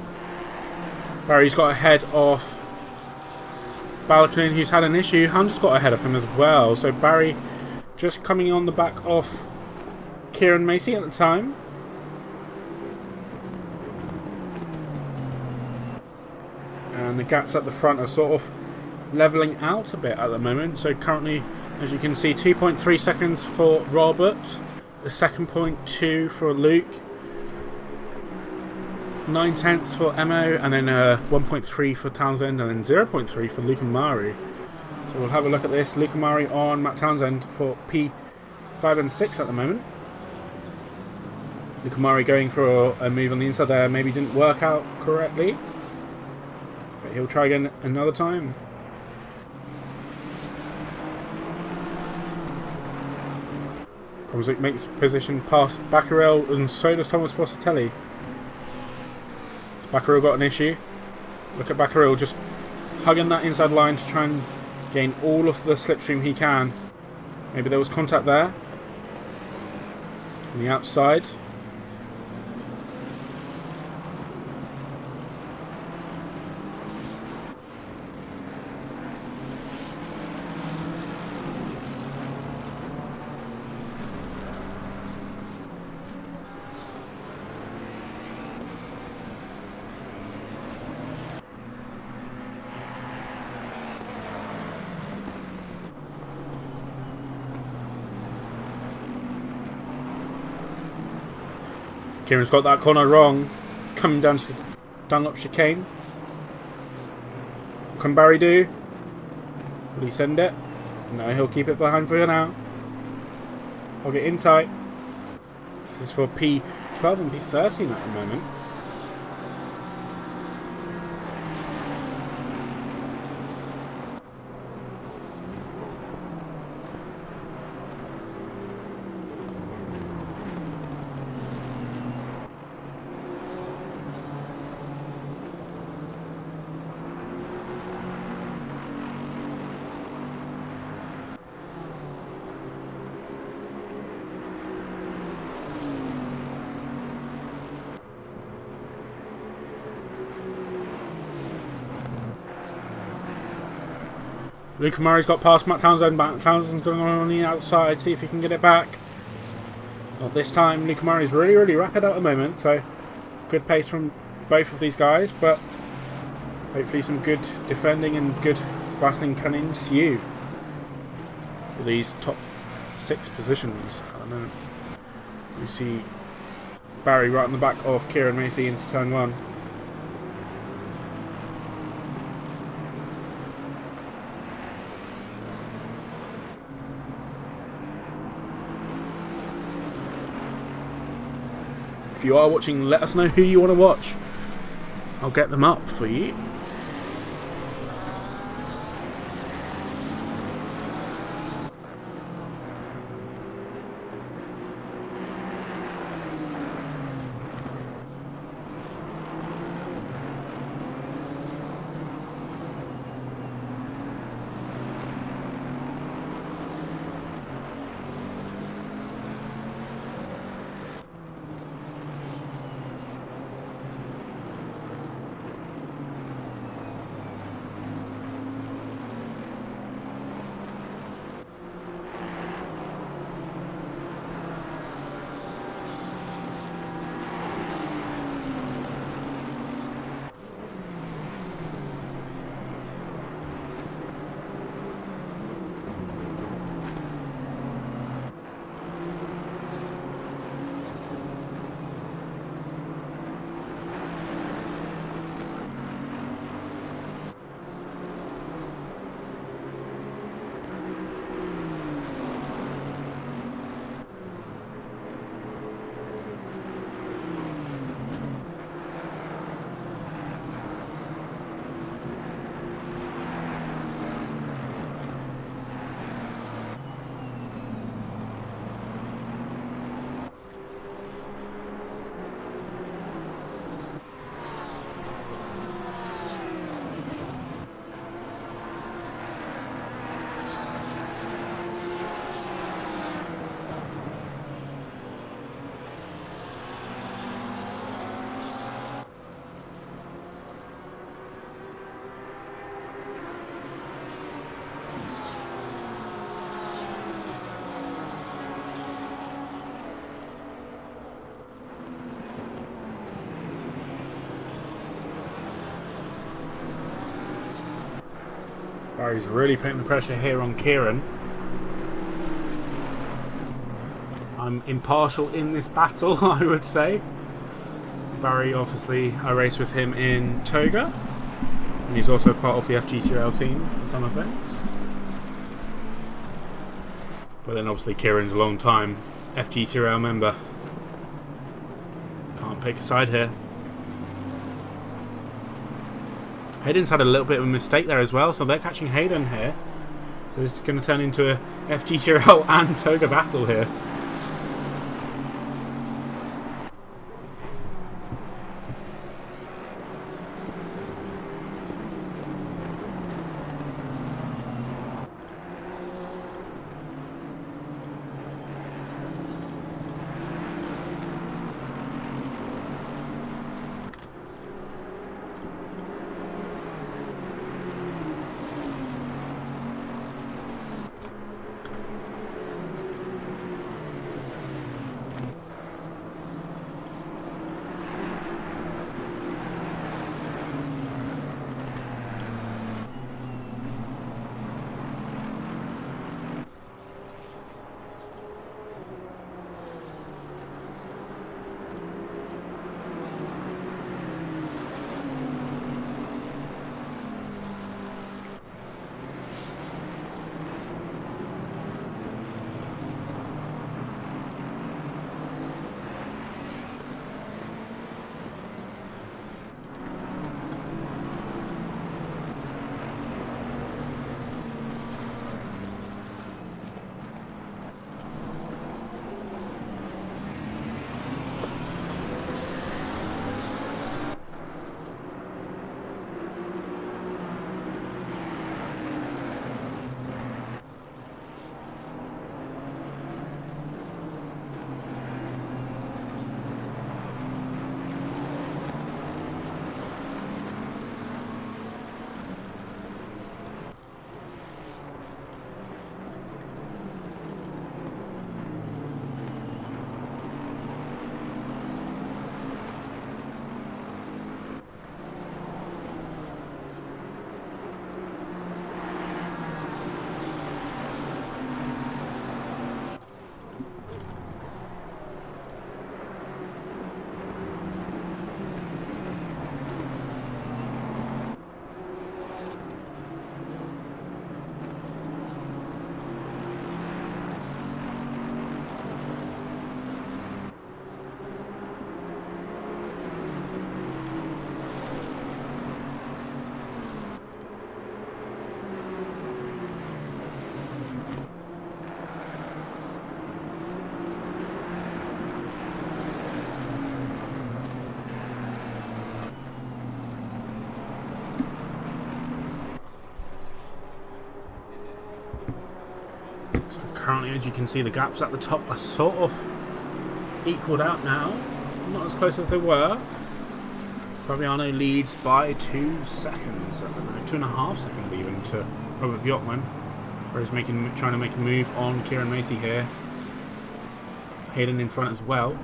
Barry's got ahead of Balaklin, who's had an issue. Hunter's got ahead of him as well. So Barry just coming on the back of Kieran Macy at the time. And the gaps at the front are sort of levelling out a bit at the moment. So currently, as you can see, 2.3 seconds for Robert, the 2.2 for Luke, 9/10 for Emo, and then 1.3 for Townsend, and then 0.3 for Luke and Mari. So we'll have a look at this. Luke and Mari on Matt Townsend for P5 and 6 at the moment. Luke and Mari going for a move on the inside there. Maybe didn't work out correctly, but he'll try again another time. Kromzik makes position past Becquerel, and so does Thomas Positelli. Becquerel got an issue. Look at Becquerel just hugging that inside line to try and gain all of the slipstream he can. Maybe there was contact there. On the outside. Kieran's got that corner wrong. Coming down to Dunlop chicane. What can Barry do? Will he send it? No, he'll keep it behind for now. I'll get in tight. This is for P12 and P13 at the moment. Luke Murray's got past Matt Townsend. Matt Townsend's going on the outside, see if he can get it back. Not this time. Luke Murray's really, really rapid at the moment, so good pace from both of these guys, but hopefully some good defending and good battling can ensue for these top 6 positions at the moment. We see Barry right on the back of Kieran Macy into turn 1. If you are watching, let us know who you want to watch. I'll get them up for you. Barry's really putting the pressure here on Kieran. I'm impartial in this battle, I would say. Barry, obviously, I race with him in Toga, and he's also part of the FG2L team for some events. But then obviously Kieran's a long time FG2L member. Can't pick a side here. Hayden's had a little bit of a mistake there as well, so they're catching Hayden here. So this is going to turn into a FG2L and Toga battle here. currently, as you can see, the gaps at the top are sort of equaled out now. Not as close as they were. Fabiano leads by 2 seconds at the moment, 2.5 seconds even, to Robert Bjorkman. Bro's trying to make a move on Kieran Macy here. Hayden in front as well.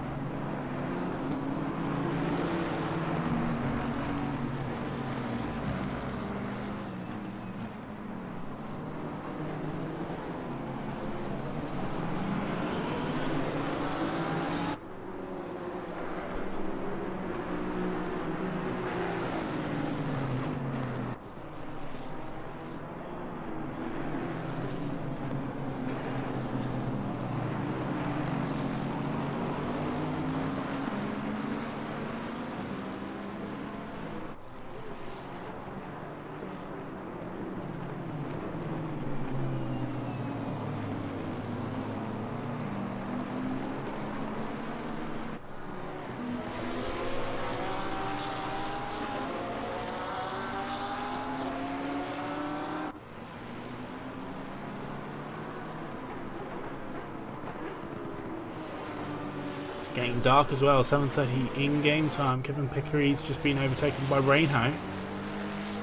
Getting dark as well, 7:30 in-game time. Kevin Pickery's just been overtaken by Reinho.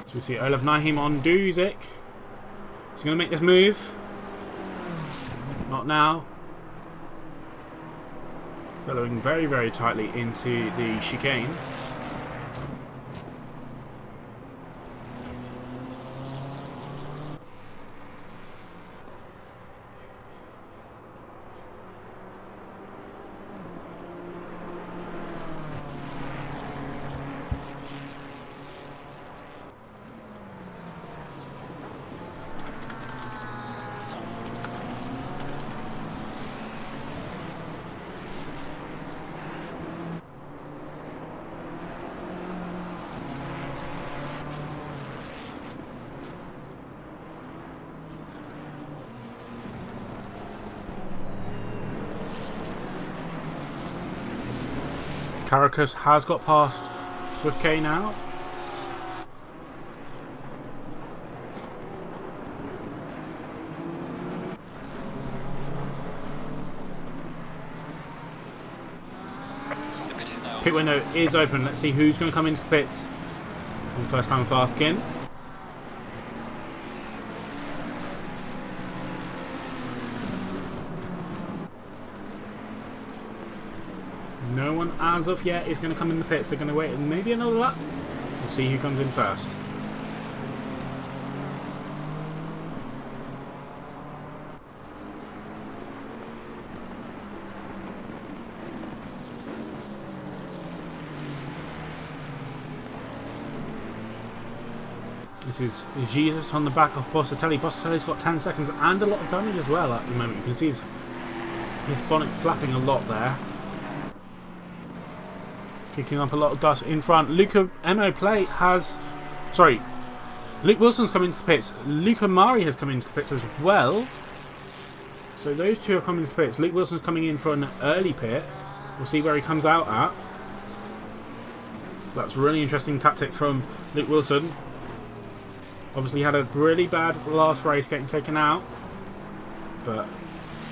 So we see Olaf Nahim on Duzic. He's going to make this move. Not now. Following very, very tightly into the chicane. Caracas has got past Bouquet now. The pit is now Pit window is open. Let's see who's going to come into the pits on first time fast skin. No one as of yet is going to come in the pits. They're going to wait maybe another lap. We'll see who comes in first. This is Jesus on the back of Bossatelli. Bossatelli's got 10 seconds and a lot of damage as well at the moment. You can see his bonnet flapping a lot there. Kicking up a lot of dust in front. Luca Mo Play has... Sorry. Luke Wilson's come into the pits. Luca Mari has come into the pits as well. So those two are coming into the pits. Luke Wilson's coming in for an early pit. We'll see where he comes out at. That's really interesting tactics from Luke Wilson. Obviously he had a really bad last race getting taken out. But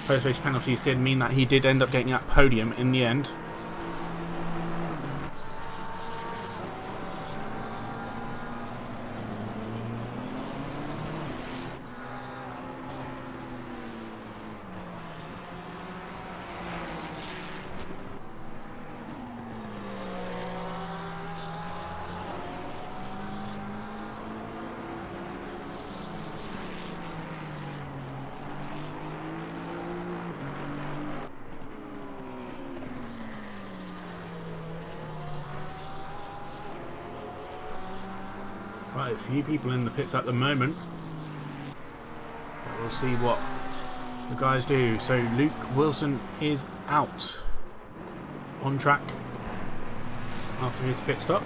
post-race penalties did mean that he did end up getting that podium in the end. Quite a few people in the pits at the moment. But we'll see what the guys do. So Luke Wilson is out on track after his pit stop.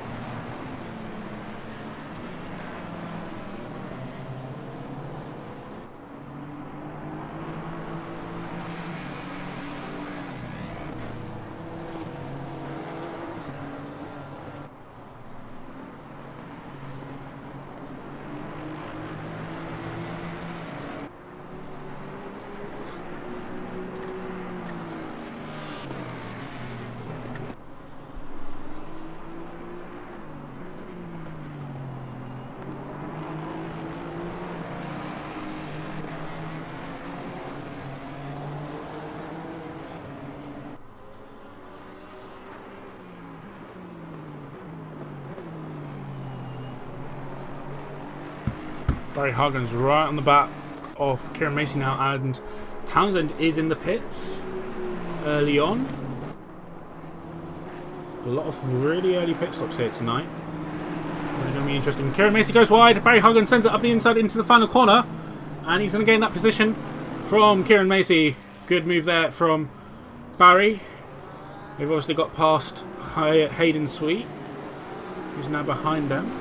Barry Hargan's right on the back of Kieran Macy now, and Townsend is in the pits early on. A lot of really early pit stops here tonight. Really going to be interesting. Kieran Macy goes wide. Barry Hargan sends it up the inside into the final corner, and he's going to gain that position from Kieran Macy. Good move there from Barry. They've obviously got past Hayden Sweet, who's now behind them.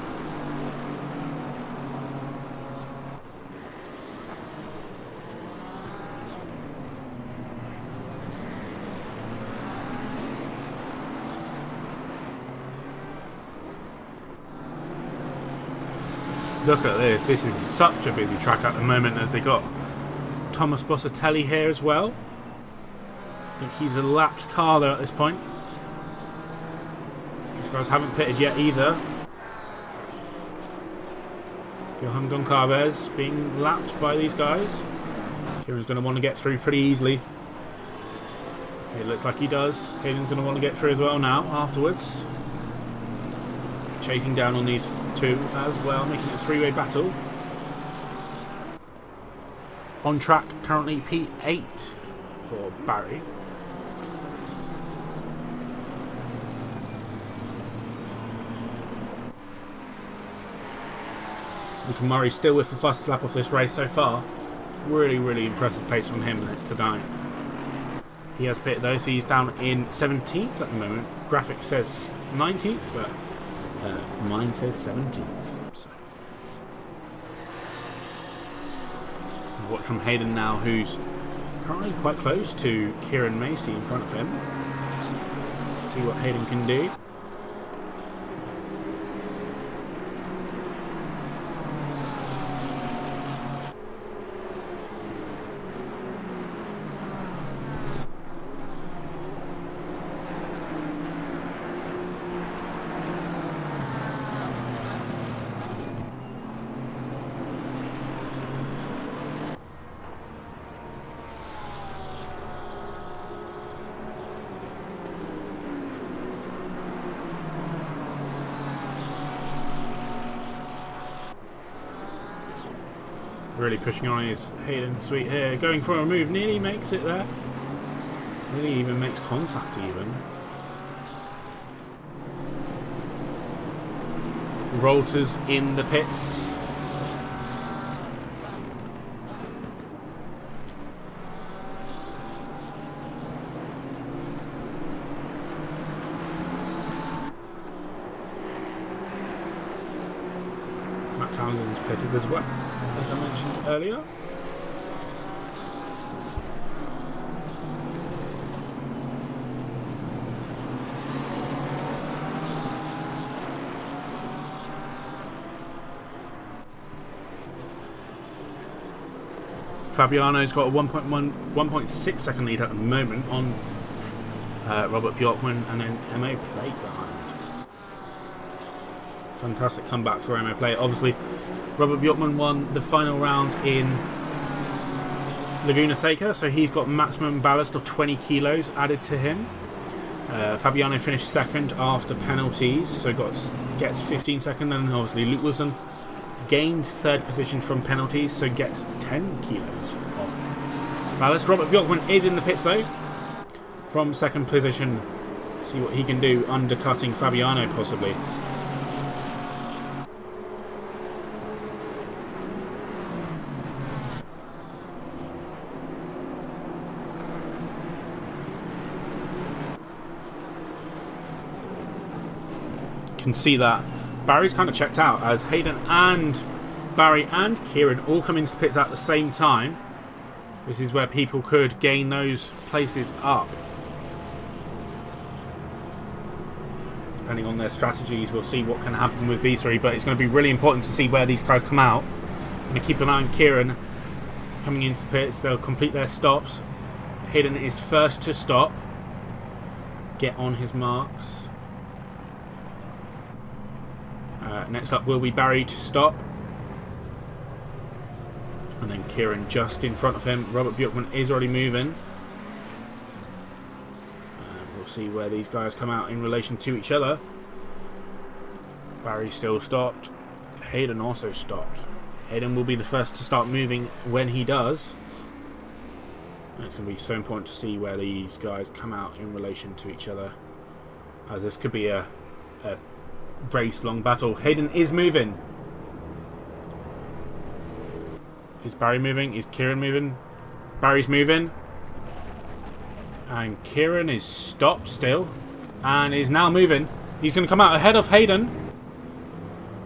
Look at this. This is such a busy track at the moment, as they got Thomas Bossatelli here as well. I think he's a lapsed car there at this point. These guys haven't pitted yet either. Johan Goncalves being lapped by these guys. Kieran's going to want to get through pretty easily. It looks like he does. Hayden's going to want to get through as well now afterwards. Chasing down on these two as well, making it a three-way battle. On track currently P8 for Barry. Luke Murray still with the fastest lap of this race so far. Really, really impressive pace from him tonight. He has pitted though, so he's down in 17th at the moment. Graphic says 19th, but mine says 17th. So. Watch from Hayden now, who's currently quite close to Kieran Macy in front of him. See what Hayden can do. Really pushing on his Hayden Sweet here, going for a move, nearly makes it there. Nearly even makes contact even. Rolters in the pits. Matt Townsend's pitted as well, as I mentioned earlier. Fabiano's got a 1.6 second lead at the moment on Robert Bjorkman, and then MO Plate behind. Fantastic comeback for MO Plate. Obviously, Robert Bjorkman won the final round in Laguna Seca, so he's got maximum ballast of 20 kilos added to him. Fabiano finished second after penalties, so gets 15 seconds, and obviously Luke Wilson gained third position from penalties, so gets 10 kilos off ballast. Robert Bjorkman is in the pits though, from second position. See what he can do, undercutting Fabiano possibly. Can see that Barry's kind of checked out, as Hayden and Barry and Kieran all come into the pits at the same time. This is where people could gain those places up. Depending on their strategies, we'll see what can happen with these three, but it's going to be really important to see where these guys come out. I'm going to keep an eye on Kieran coming into the pits. They'll complete their stops. Hayden is first to stop. Get on his marks. Next up will be Barry to stop, and then Kieran just in front of him. Robert Bjorkman is already moving. We'll see where these guys come out in relation to each other. Barry still stopped. Hayden also stopped. Hayden will be the first to start moving when he does. And it's going to be so important to see where these guys come out in relation to each other, as this could be a race-long battle. Hayden is moving. Is Barry moving? Is Kieran moving? Barry's moving. And Kieran is stopped still. And is now moving. He's going to come out ahead of Hayden.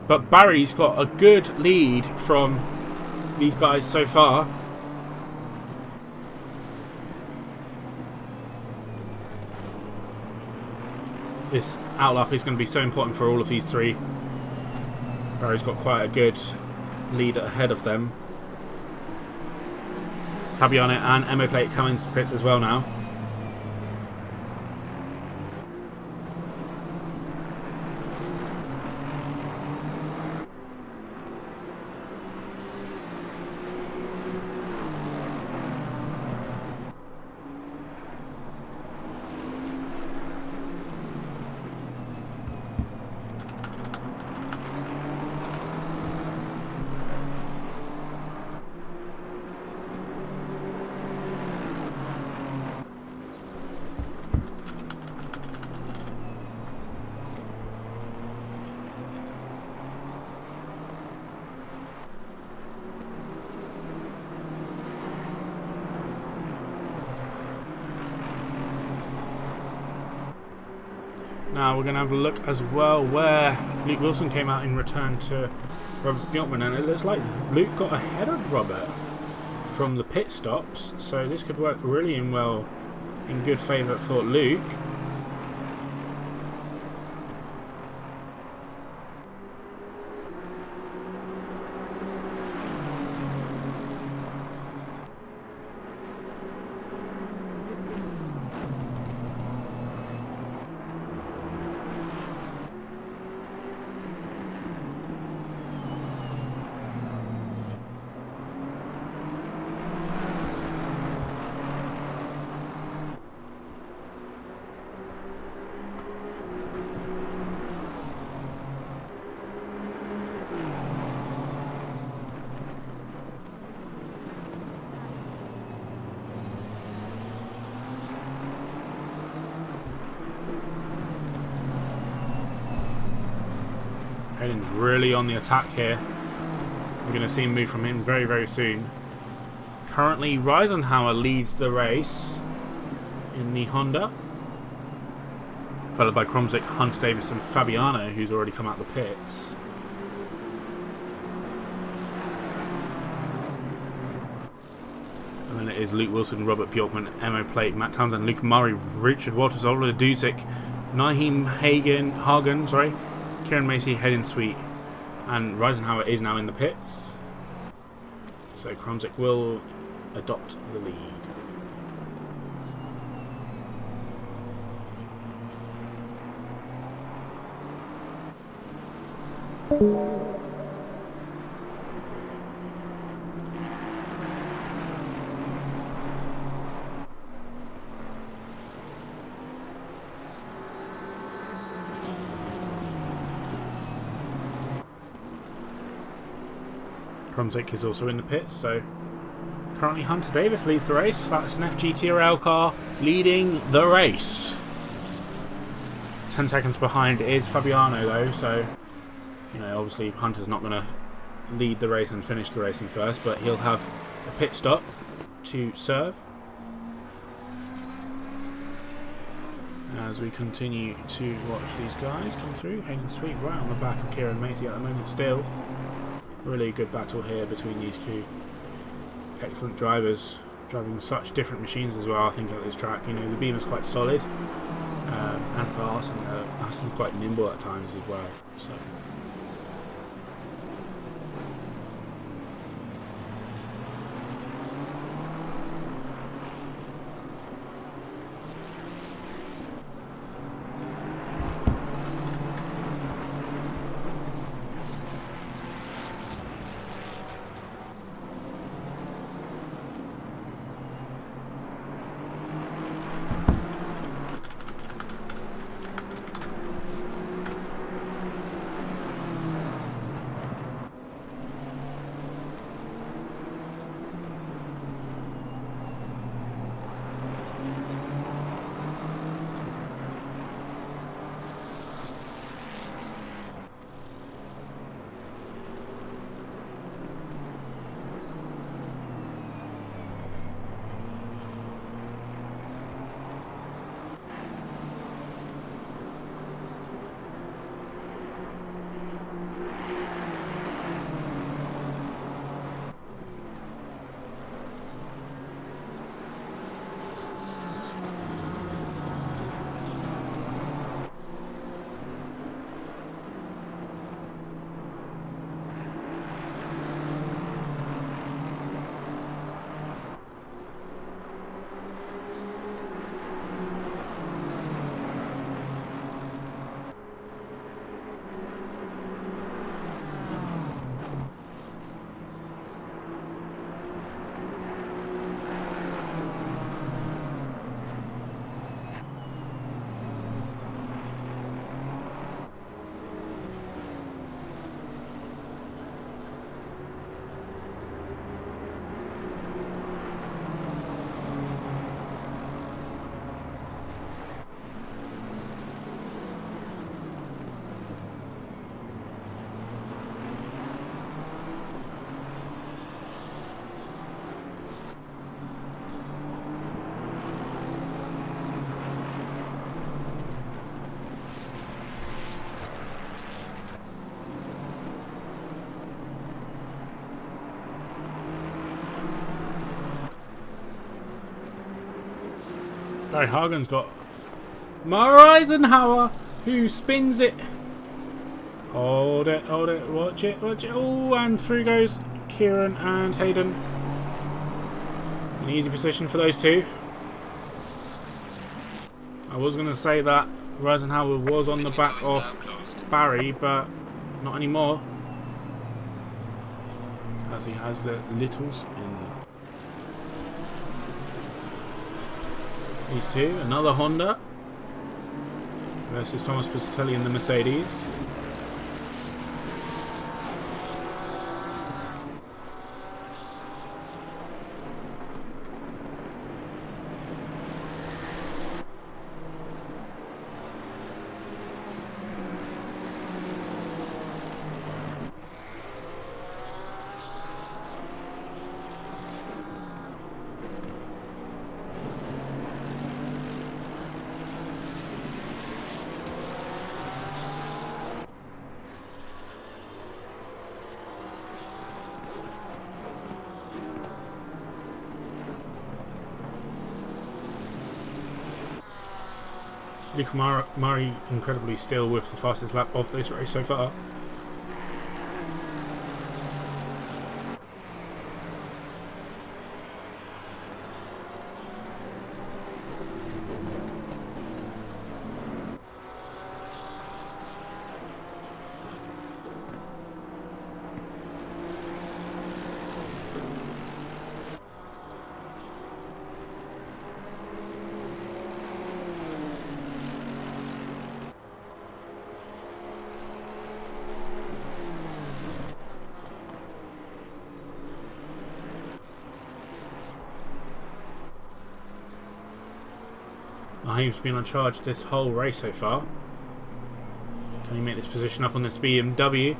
But Barry's got a good lead from these guys so far. This outlap is going to be so important for all of these three. Barry's got quite a good lead ahead of them. Fabiano and Emma Plate come into the pits as well now. Now we're going to have a look as well where Luke Wilson came out in return to Robert Bjorkman, and it looks like Luke got ahead of Robert from the pit stops, so this could work really in good favour for Luke. Hayden's really on the attack here. We're going to see him move from him very, very soon. Currently, Reisenhauer leads the race in the Honda, followed by Kromzik, Hunter Davis and Fabiano, who's already come out the pits. And then it is Luke Wilson, Robert Bjorkman, Emma Plate, Matt Townsend, Luke Murray, Richard Walters, Oliver Dudzik, Naheem Hagen, Kieran Macy, Hayden Sweet, and Reisenhauer is now in the pits. So Kromzik will adopt the lead. Kromzik is also in the pits, so currently Hunter Davis leads the race. That's an FGTRL car leading the race. 10 seconds behind is Fabiano though, so obviously Hunter's not going to lead the race and finish the racing first, but he'll have a pit stop to serve as we continue to watch these guys come through. Hayden Sweet right on the back of Kieran Macy at the moment still. Really good battle here between these two excellent drivers, driving such different machines as well. I think at this track, the Beamer's quite solid and fast, and Aston's quite nimble at times as well. So. Barry Hagen's got Mara Eisenhower, who spins it. Hold it, watch it. Oh, and through goes Kieran and Hayden. An easy position for those two. I was going to say that Eisenhower was on the back of Barry, but not anymore. As he has a little spin. These two, another Honda versus Thomas Piscitelli in the Mercedes. Luke Murray incredibly still with the fastest lap of this race so far. He's been on charge this whole race so far. Can he make this position up on this BMW?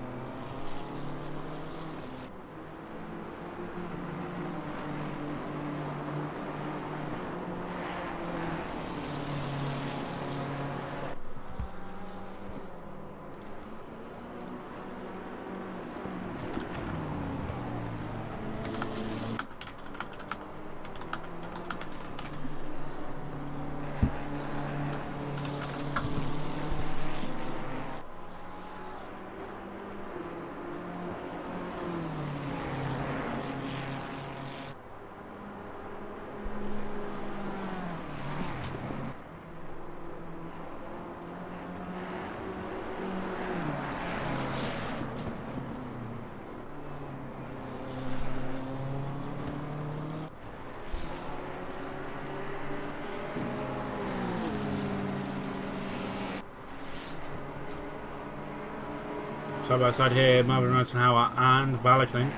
Side by side here, Marvin Eisenhower and Balaklin.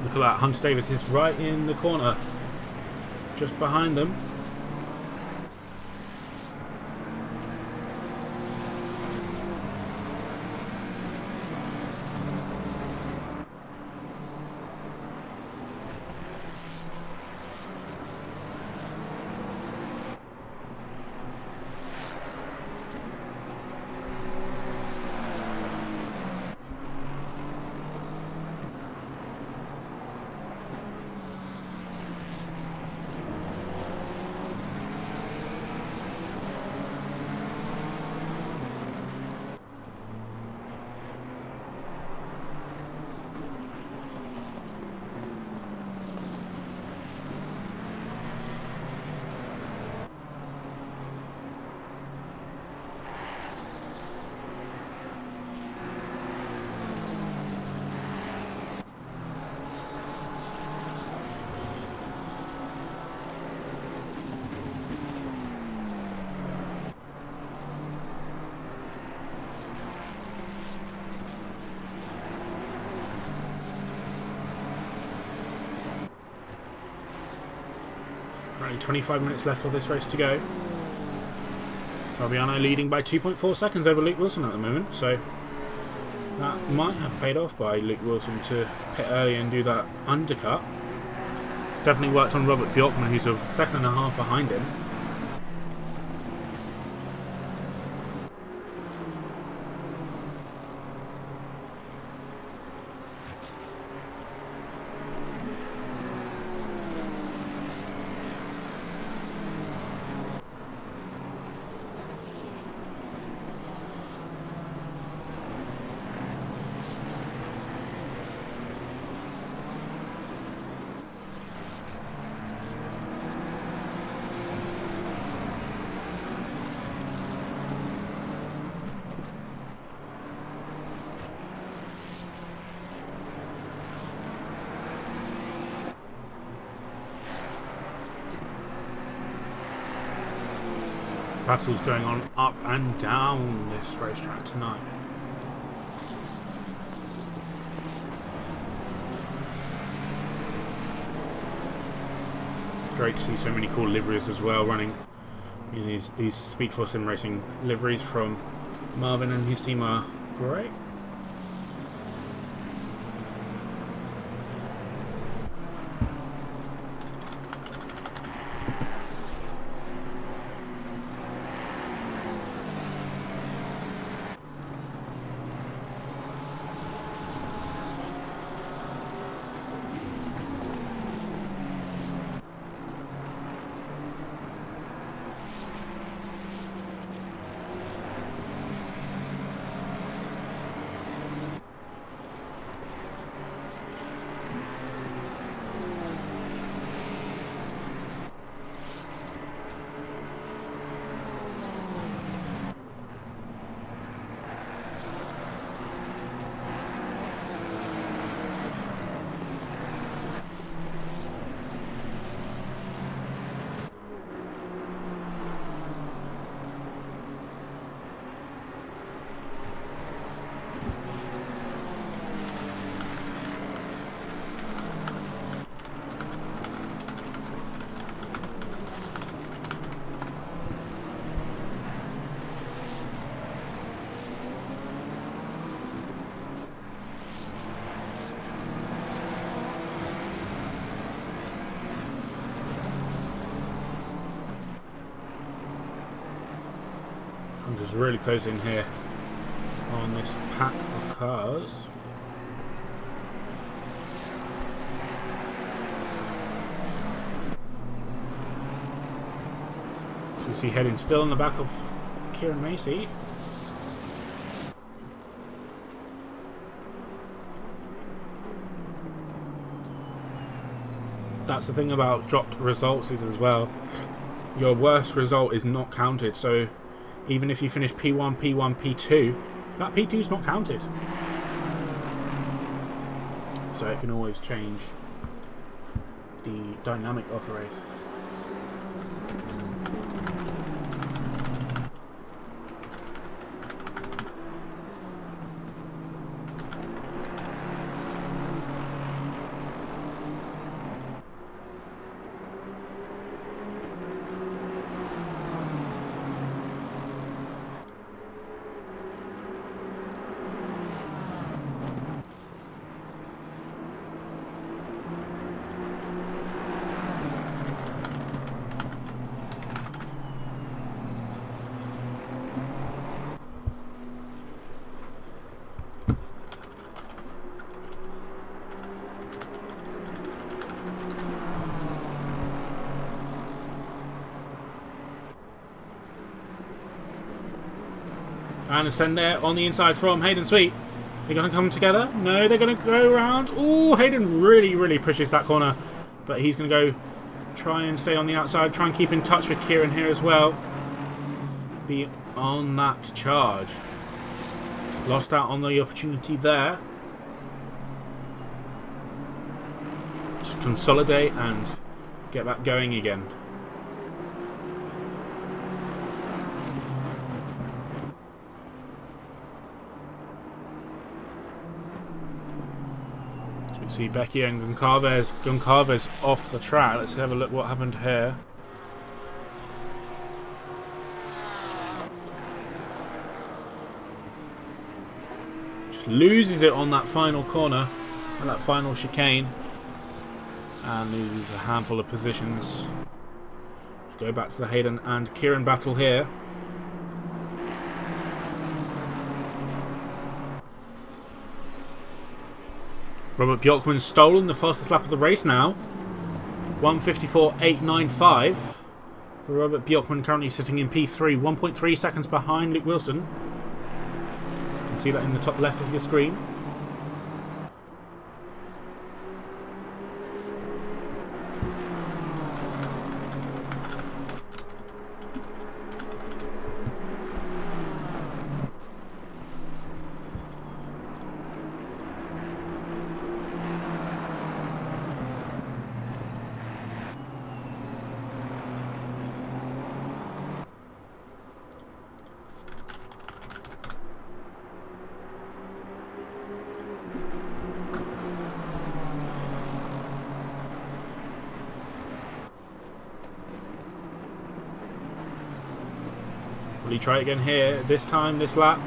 Look at that, Hunter Davis is right in the corner, just behind them. Only 25 minutes left of this race to go. Fabiano leading by 2.4 seconds over Luke Wilson at the moment, so that might have paid off by Luke Wilson to pit early and do that undercut. It's definitely worked on Robert Bjorkman, who's a second and a half behind him. Battles going on up and down this racetrack tonight. Great to see so many cool liveries as well running. These Speed Force Sim Racing liveries from Marvin and his team are great. I'm just really close in here on this pack of cars. So we see Hayden still in the back of Kieran Macy. That's the thing about dropped results is as well, your worst result is not counted. So even if you finish P1, P1, P2, that P2 is not counted. So it can always change the dynamic of the race. And a send there on the inside from Hayden Sweet. They're going to come together. No, they're going to go around. Oh, Hayden really pushes that corner. But he's going to go try and stay on the outside. Try and keep in touch with Kieran here as well. Be on that charge. Lost out on the opportunity there. Just consolidate and get back going again. See Becky and Goncalves off the track. Let's have a look what happened here. loses it on that final corner and that final chicane, and loses a handful of positions. Go back to the Hayden and Kieran battle here. Robert Bjorkman's stolen the fastest lap of the race now. 1:54.895 for Robert Bjorkman, currently sitting in P3, 1.3 seconds behind Luke Wilson. You can see that in the top left of your screen. Will he try again here, this time, this lap?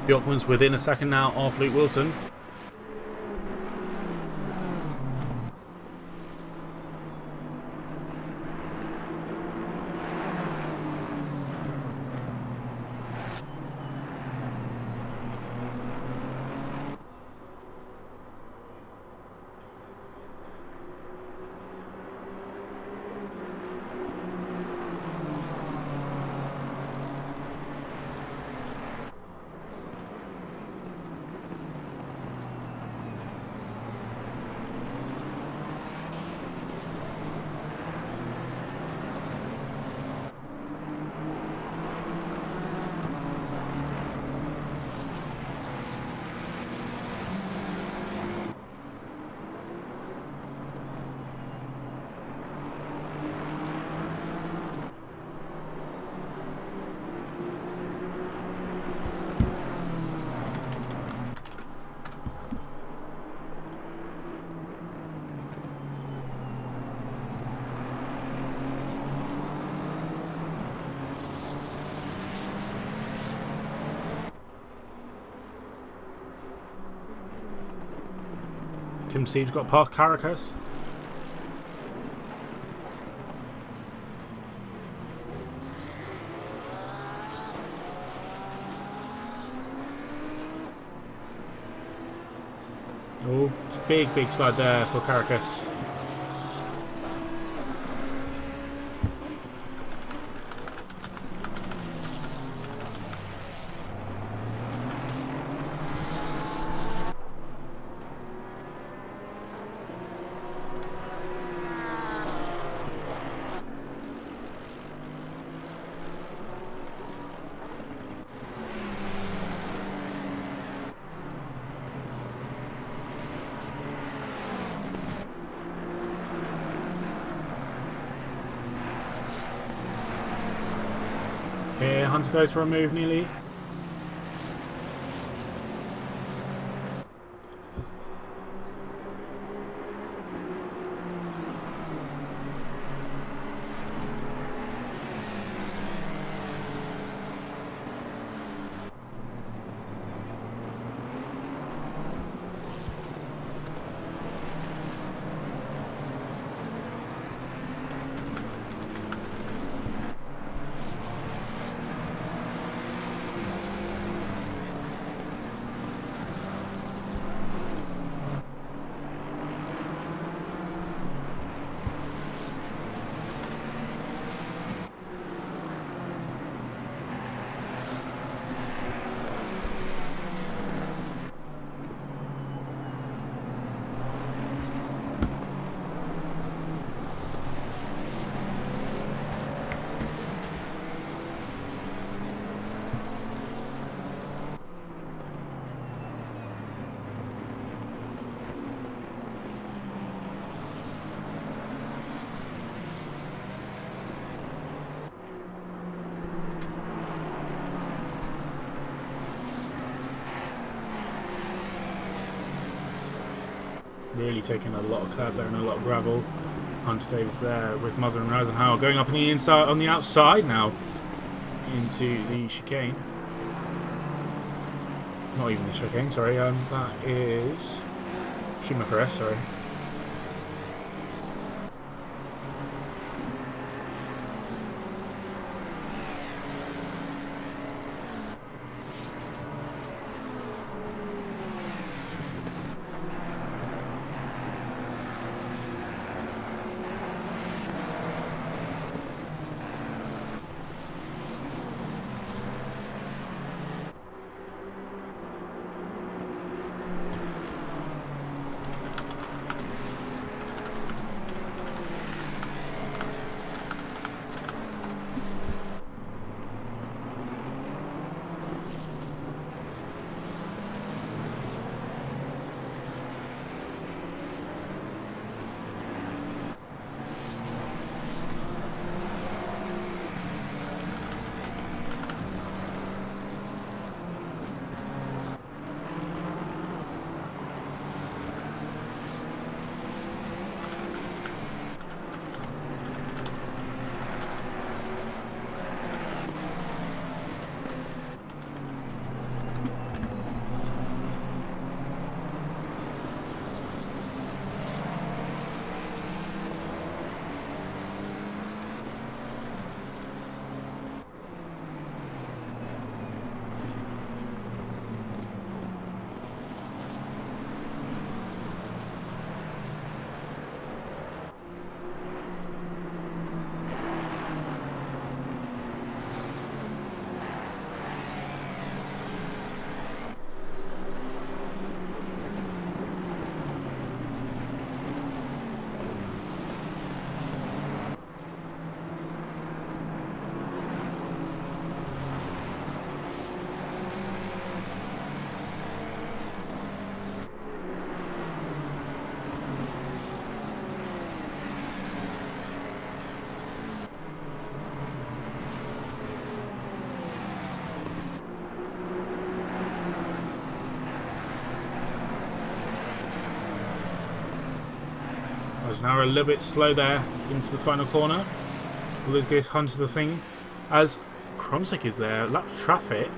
Bjorkman's within a second now of Luke Wilson. Tim Steve's got past Caracas. Oh, big slide there for Caracas. Here, Hunter goes for a move nearly. Really taking a lot of curb there and a lot of gravel. Hunter Davis there with Muzzle and Rosenhauer going up on the inside, on the outside now into the chicane. Not even the chicane, sorry. That is Schumacher S, sorry. Now a little bit slow there into the final corner. Lewis goes Hunter the thing as Kromsik is there. Lap traffic.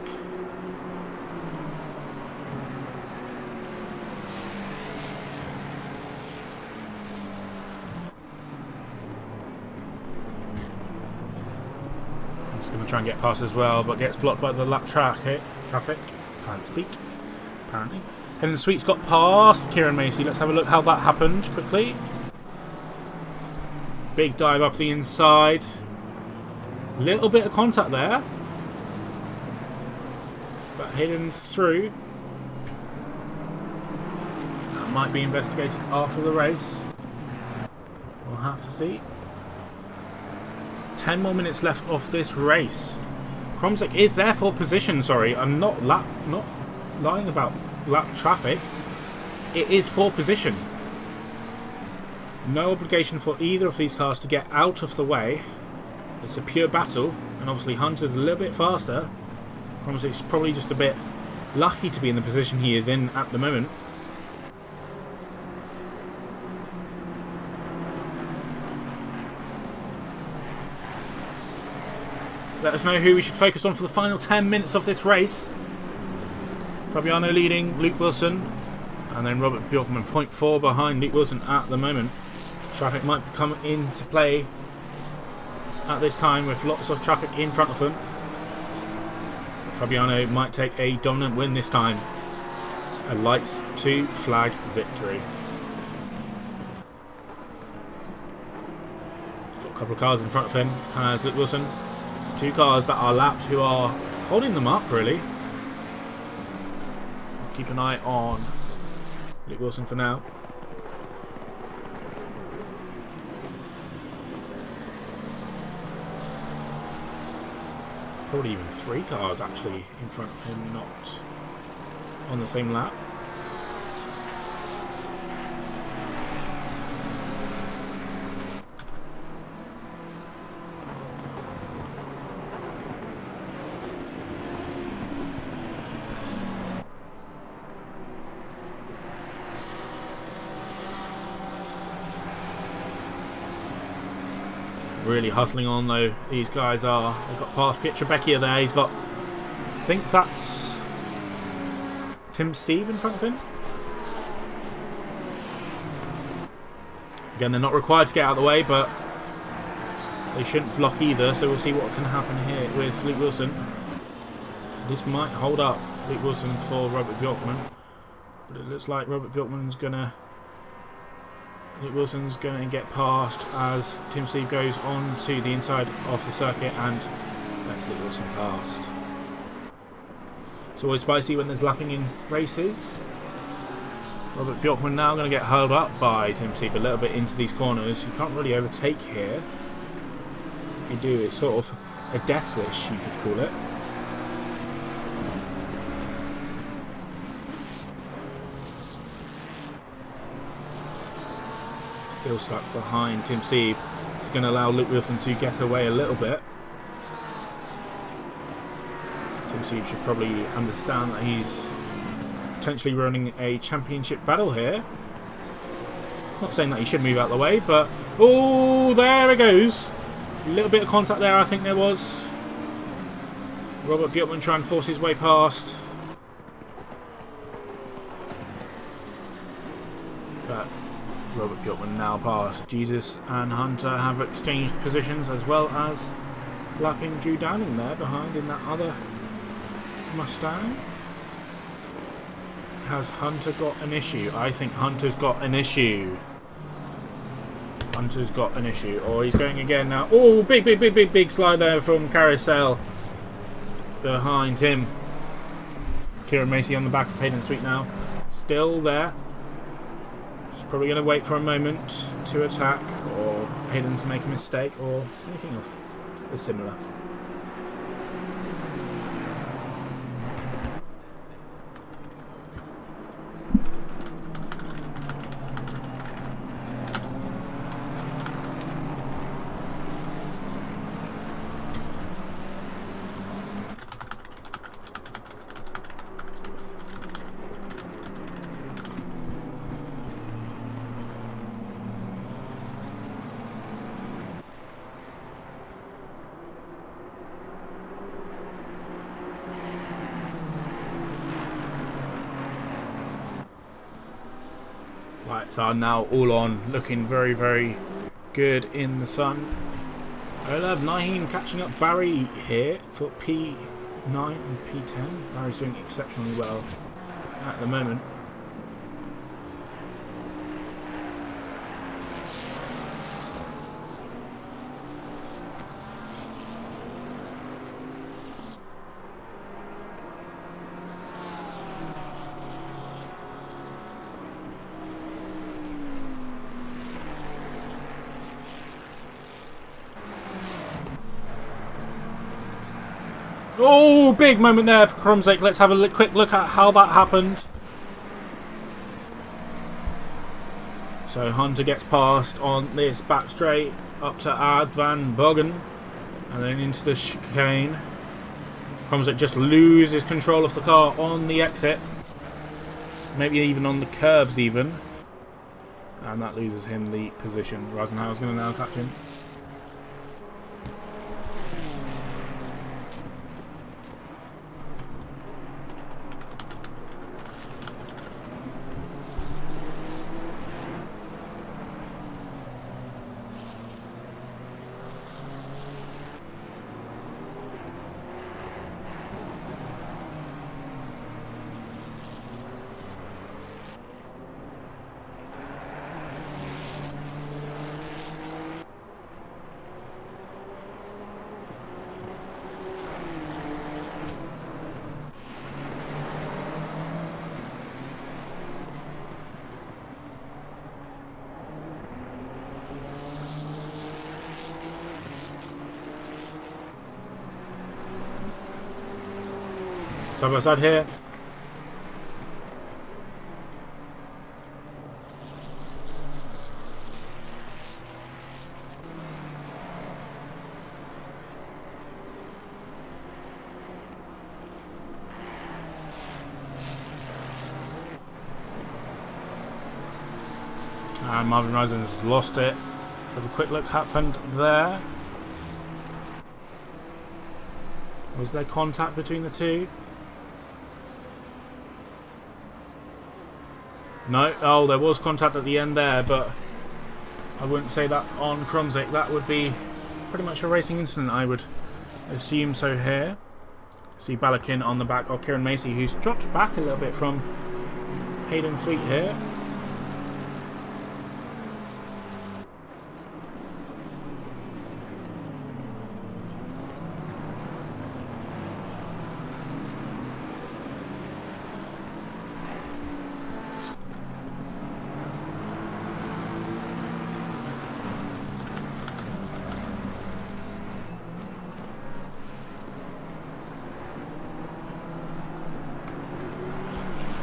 He's going to try and get past as well, but gets blocked by the lap traffic. Can't speak, apparently. And the Sweet's got past Kieran Macy. Let's have a look how that happened quickly. Big dive up the inside. Little bit of contact there. But hidden through. That might be investigated after the race. We'll have to see. 10 more minutes left of this race. Kromsik is there for position, sorry. I'm not lying about lap traffic. It is for position. No obligation for either of these cars to get out of the way. It's a pure battle, and obviously Hunter's a little bit faster. Kromsik's probably just a bit lucky to be in the position he is in at the moment. Let us know who we should focus on for the final 10 minutes of this race. Fabiano leading, Luke Wilson, and then Robert Bjorkman 0.4 behind Luke Wilson at the moment. Traffic might come into play at this time with lots of traffic in front of them. Fabiano might take a dominant win this time. A lights to flag victory. He's got a couple of cars in front of him, has Luke Wilson. 2 cars that are lapped who are holding them up really. Keep an eye on Luke Wilson for now. Probably even 3 cars actually in front of him, not on the same lap. Really hustling on though, these guys are. They've got past Pietrebecchia there. He's got, I think that's Tim Steve in front of him. Again, they're not required to get out of the way, but they shouldn't block either, so we'll see what can happen here with Luke Wilson. This might hold up Luke Wilson for Robert Bjorkman, but it looks like Luke Wilson's gonna get past as Tim Steve goes on to the inside of the circuit and lets Luke Wilson past. It's always spicy when there's lapping in races. Robert Bjorkman now going to get held up by Tim Steve a little bit into these corners. You can't really overtake here. If you do, it's sort of a death wish, you could call it. Still stuck behind Tim Steve. This is going to allow Luke Wilson to get away a little bit. Tim Steve should probably understand that he's potentially running a championship battle here. Not saying that he should move out of the way, but oh, there it goes. A little bit of contact there, I think there was. Robert Bjorkman trying to force his way past. But Robert Bjorkman now past. Jesus and Hunter have exchanged positions, as well as lapping Drew Downing there behind in that other Mustang. Has Hunter got an issue? I think Hunter's got an issue. Hunter's got an issue. Oh, he's going again now. Oh, big slide there from Carousel behind him. Kieran Macy on the back of Hayden Sweet now. Still there. He's probably going to wait for a moment to attack, or Hayden to make a mistake, or anything else similar. Lights are now all on, looking very, very good in the sun. Olav Naheem catching up Barry here for P9 and P10. Barry's doing exceptionally well at the moment. Oh, big moment there for Krumzik. Let's have a quick look at how that happened. So Hunter gets past on this back straight up to Ad Van Boggen and then into the chicane. Krumzik just loses control of the car on the exit. Maybe even on the curbs even. And that loses him the position. Rosenhauer's going to now catch him. Side by side here. And Marvin Rosen's lost it. Let's have a quick look happened there. Was there contact between the two? No. Oh, there was contact at the end there, but I wouldn't say that's on Krumzik. That would be pretty much a racing incident, I would assume so here. See Balakin on the back of Kieran Macy, who's dropped back a little bit from Hayden Sweet here.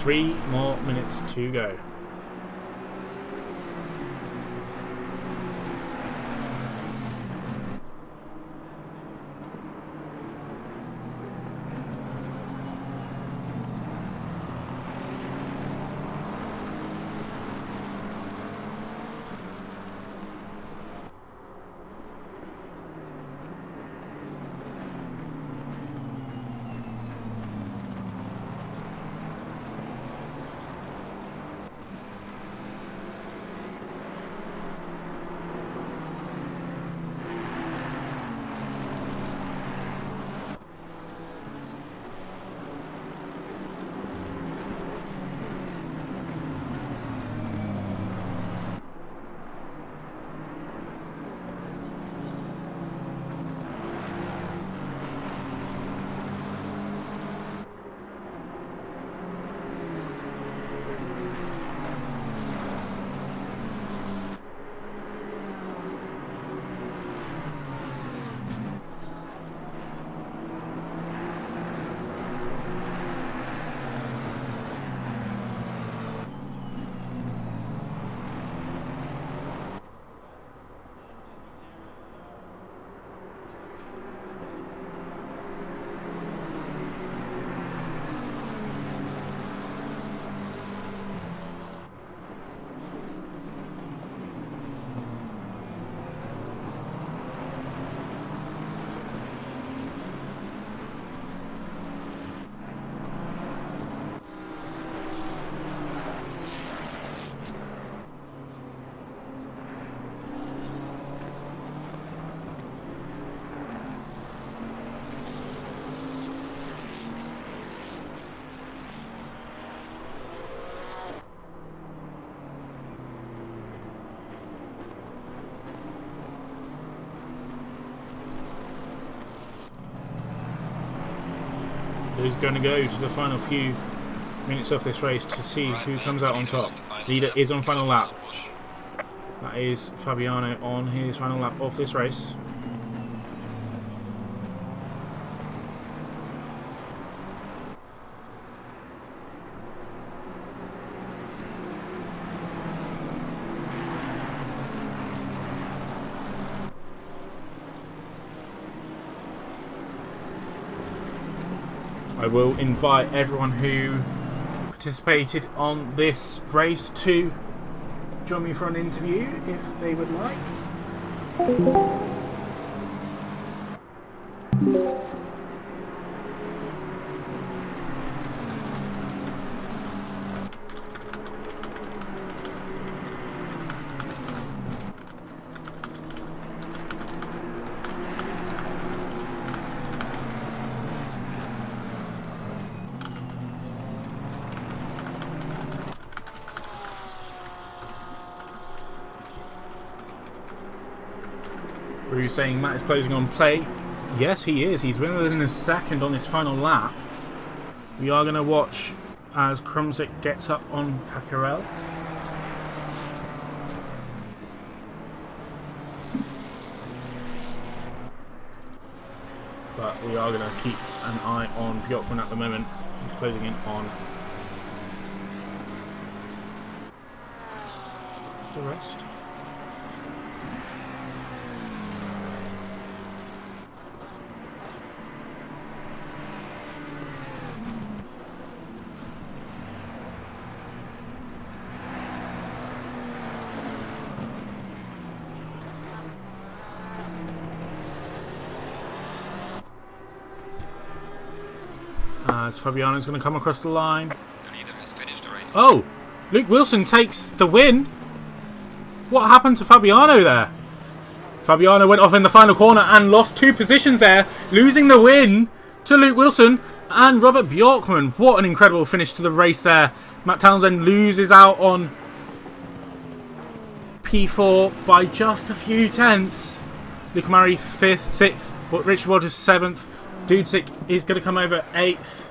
Three more minutes to go. Who's going to go to the final few minutes of this race to see who comes out on top. Leader is on final lap. That is Fabiano on his final lap of this race. I will invite everyone who participated on this race to join me for an interview if they would like. Were you saying Matt is closing on play? Yes, he is. He's within a second on his final lap. We are going to watch as Krumzik gets up on Kakarel. But we are going to keep an eye on Bjorkman at the moment. He's closing in on the rest. as Fabiano's going to come across the line. The leader has finished the race. Oh! Luke Wilson takes the win. What happened to Fabiano there? Fabiano went off in the final corner and lost 2 positions there, losing the win to Luke Wilson and Robert Bjorkman. What an incredible finish to the race there. Matt Townsend loses out on P4 by just a few tenths. Luke Murray 5th, 6th, Richard Waters 7th. Dudzik is going to come over 8th.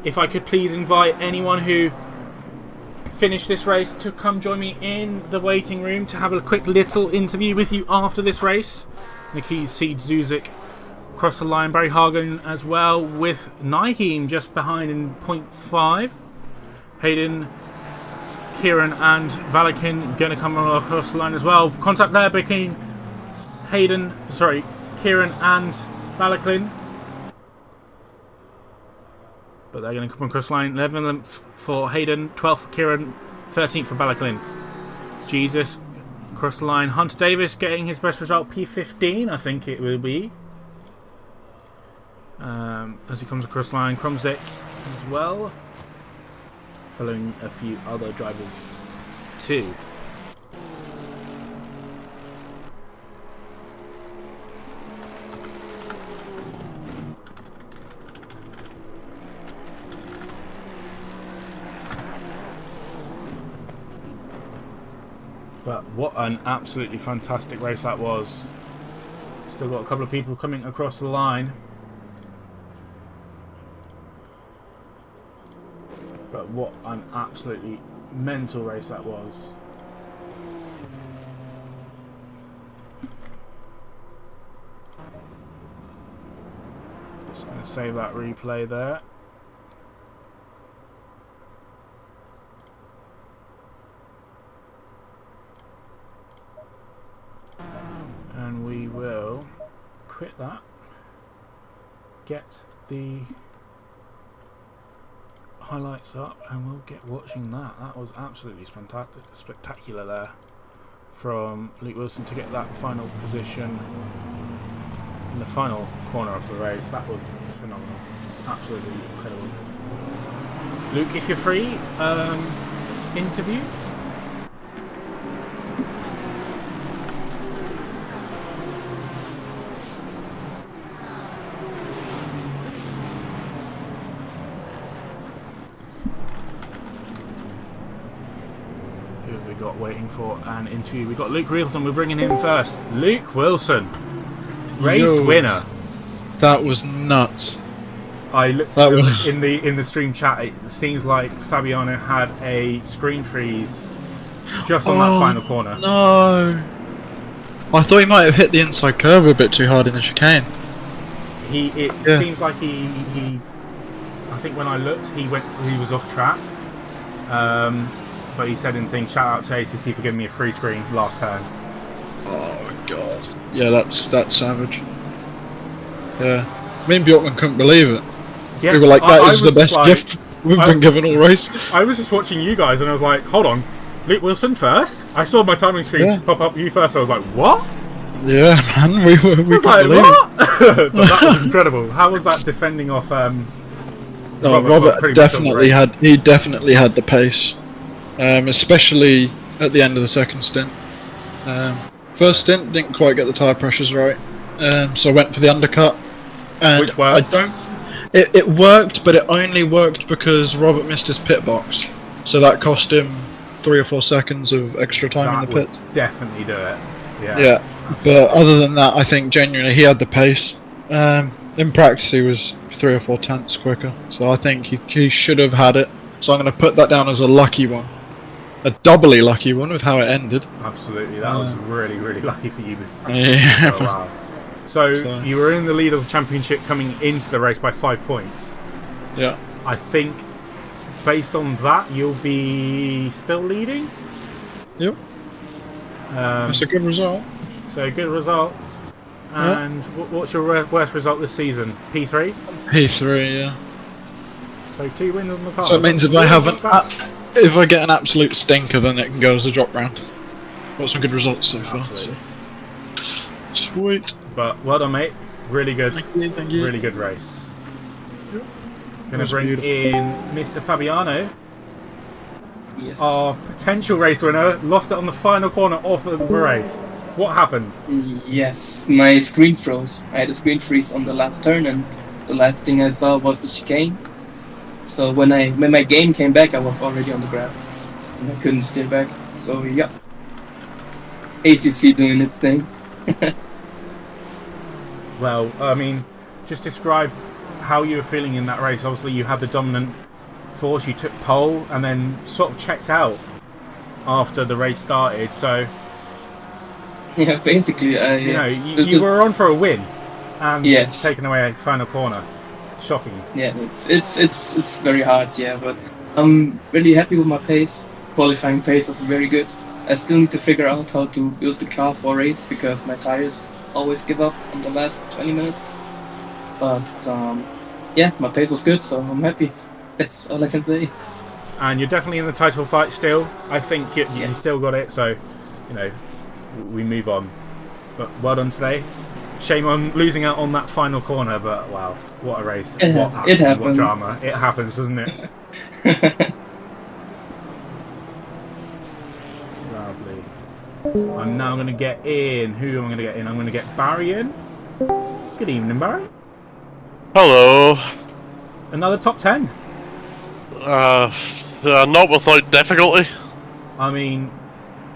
If I could please invite anyone who finished this race to come join me in the waiting room to have a quick little interview with you after this race. Nikki Seed Zuzik across the line, Barry Hagen as well, with Naheem just behind in 0.5. Hayden, Kieran and Valakin going to come across the line as well. Contact there between Kieran and Valakin. But they're going to come across the line. 11th for Hayden, 12th for Kieran, 13th for Balaklin. Jesus across the line. Hunter Davis getting his best result, P15, I think it will be. As he comes across the line. Kromzik as well. Following a few other drivers too. But what an absolutely fantastic race that was. Still got a couple of people coming across the line. But what an absolutely mental race that was. Just going to save that replay there. And we will quit that. Get the highlights up and we'll get watching that. That was absolutely spectacular there from Luke Wilson to get that final position in the final corner of the race. That was phenomenal. Absolutely incredible. Luke, if you're free, interview. Got waiting for an interview. We've got Luke Wilson. We're bringing him first. Luke Wilson, race winner. That was nuts. I looked at in the stream chat. It seems like Fabiano had a screen freeze just on that final corner. No, I thought he might have hit the inside curve a bit too hard in the chicane. It seems like he. I think when I looked, he was off track. But he said in things, shout out to ACC for giving me a free screen last turn. Oh god. Yeah, that's savage. Yeah. Me and Bjorkman couldn't believe it. Yeah, we were like, that is the best gift we've been given all race. I was just watching you guys and I was like, hold on, Luke Wilson first? I saw my timing screen pop up, you first, I was like, what? Yeah, man, we couldn't believe what? But that was incredible. How was that defending off Robert definitely had the pace. Especially at the end of the second stint. First stint didn't quite get the tyre pressures right, so I went for the undercut. And which worked? It worked, but it only worked because Robert missed his pit box, so that cost him 3 or 4 seconds of extra time in the pit. Definitely do it. Yeah, but other than that, I think genuinely he had the pace. In practice, he was 3 or 4 tenths quicker, so I think he should have had it. So I'm going to put that down as a lucky one. A doubly lucky one with how it ended. Absolutely, that was really, really lucky for you. Yeah. Oh, wow. So you were in the lead of the championship coming into the race by 5 points. Yeah. I think based on that, you'll be still leading. Yep. That's a good result. So good result. And what's your worst result this season? P3? P3, yeah. So 2 wins on the car. So it means if I get an absolute stinker, then it can go as a drop round. Got some good results so far. So. Sweet. But well done, mate. Really good. Thank you. Really good race. Going to That's bring beautiful. in Mr. Fabiano, Yes. our potential race winner. Lost it on the final corner off of the race. What happened? Yes, my screen froze. I had a screen freeze on the last turn, and the last thing I saw was the chicane. So when my game came back, I was already on the grass, and I couldn't steer back. So yeah, ACC doing its thing. Well, I mean, just describe how you were feeling in that race. Obviously, you had the dominant force. You took pole, and then sort of checked out after the race started. So Yeah, basically, you know, you were on for a win, and Yes. taking away a final corner. Shocking. Yeah, it's very hard. Yeah, but I'm really happy with my pace. Qualifying pace was very good. I still need to figure out how to build the car for a race because my tires always give up on the last 20 minutes. But yeah, my pace was good, so I'm happy. That's all I can say. And you're definitely in the title fight still. I think you Yeah. still got it, so, you know, we move on. But well done today. Shame on losing out on that final corner, but wow, what a race. It What happened. drama. It happens, doesn't it? Lovely. I'm now going to get in. Who am I going to get in? I'm going to get Barry in. Good evening, Barry. Hello. Another top 10. Not without difficulty. I mean,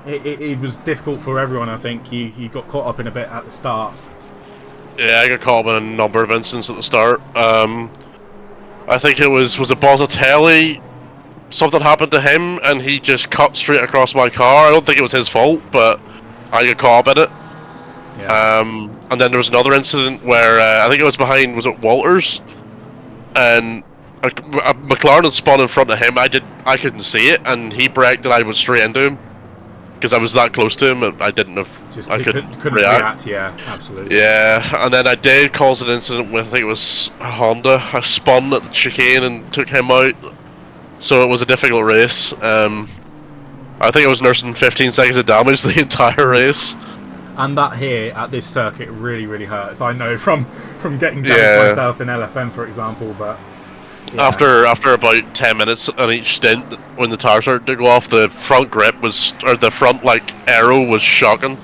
it was difficult for everyone, I think. You got caught up in a bit at the start. Yeah, I got caught up in a number of incidents at the start. I think it was it Bozzatelli? Something happened to him, and he just cut straight across my car. I don't think it was his fault, but I got caught up in it. Yeah. And then there was another incident where I think it was behind, was it Walters? And a McLaren had spun in front of him. I couldn't see it, and he braked, and I went straight into him because I was that close to him. And I couldn't react. Yeah, absolutely. Yeah, and then I did cause an incident with, I think it was a Honda. I spun at the chicane and took him out, so it was a difficult race. I think I was nursing 15 seconds of damage the entire race. And that here at this circuit really, really hurts. I know from getting damaged myself in LFM, for example. But yeah. After about 10 minutes on each stint, when the tires started to go off, the front grip was, or the front arrow was shocking.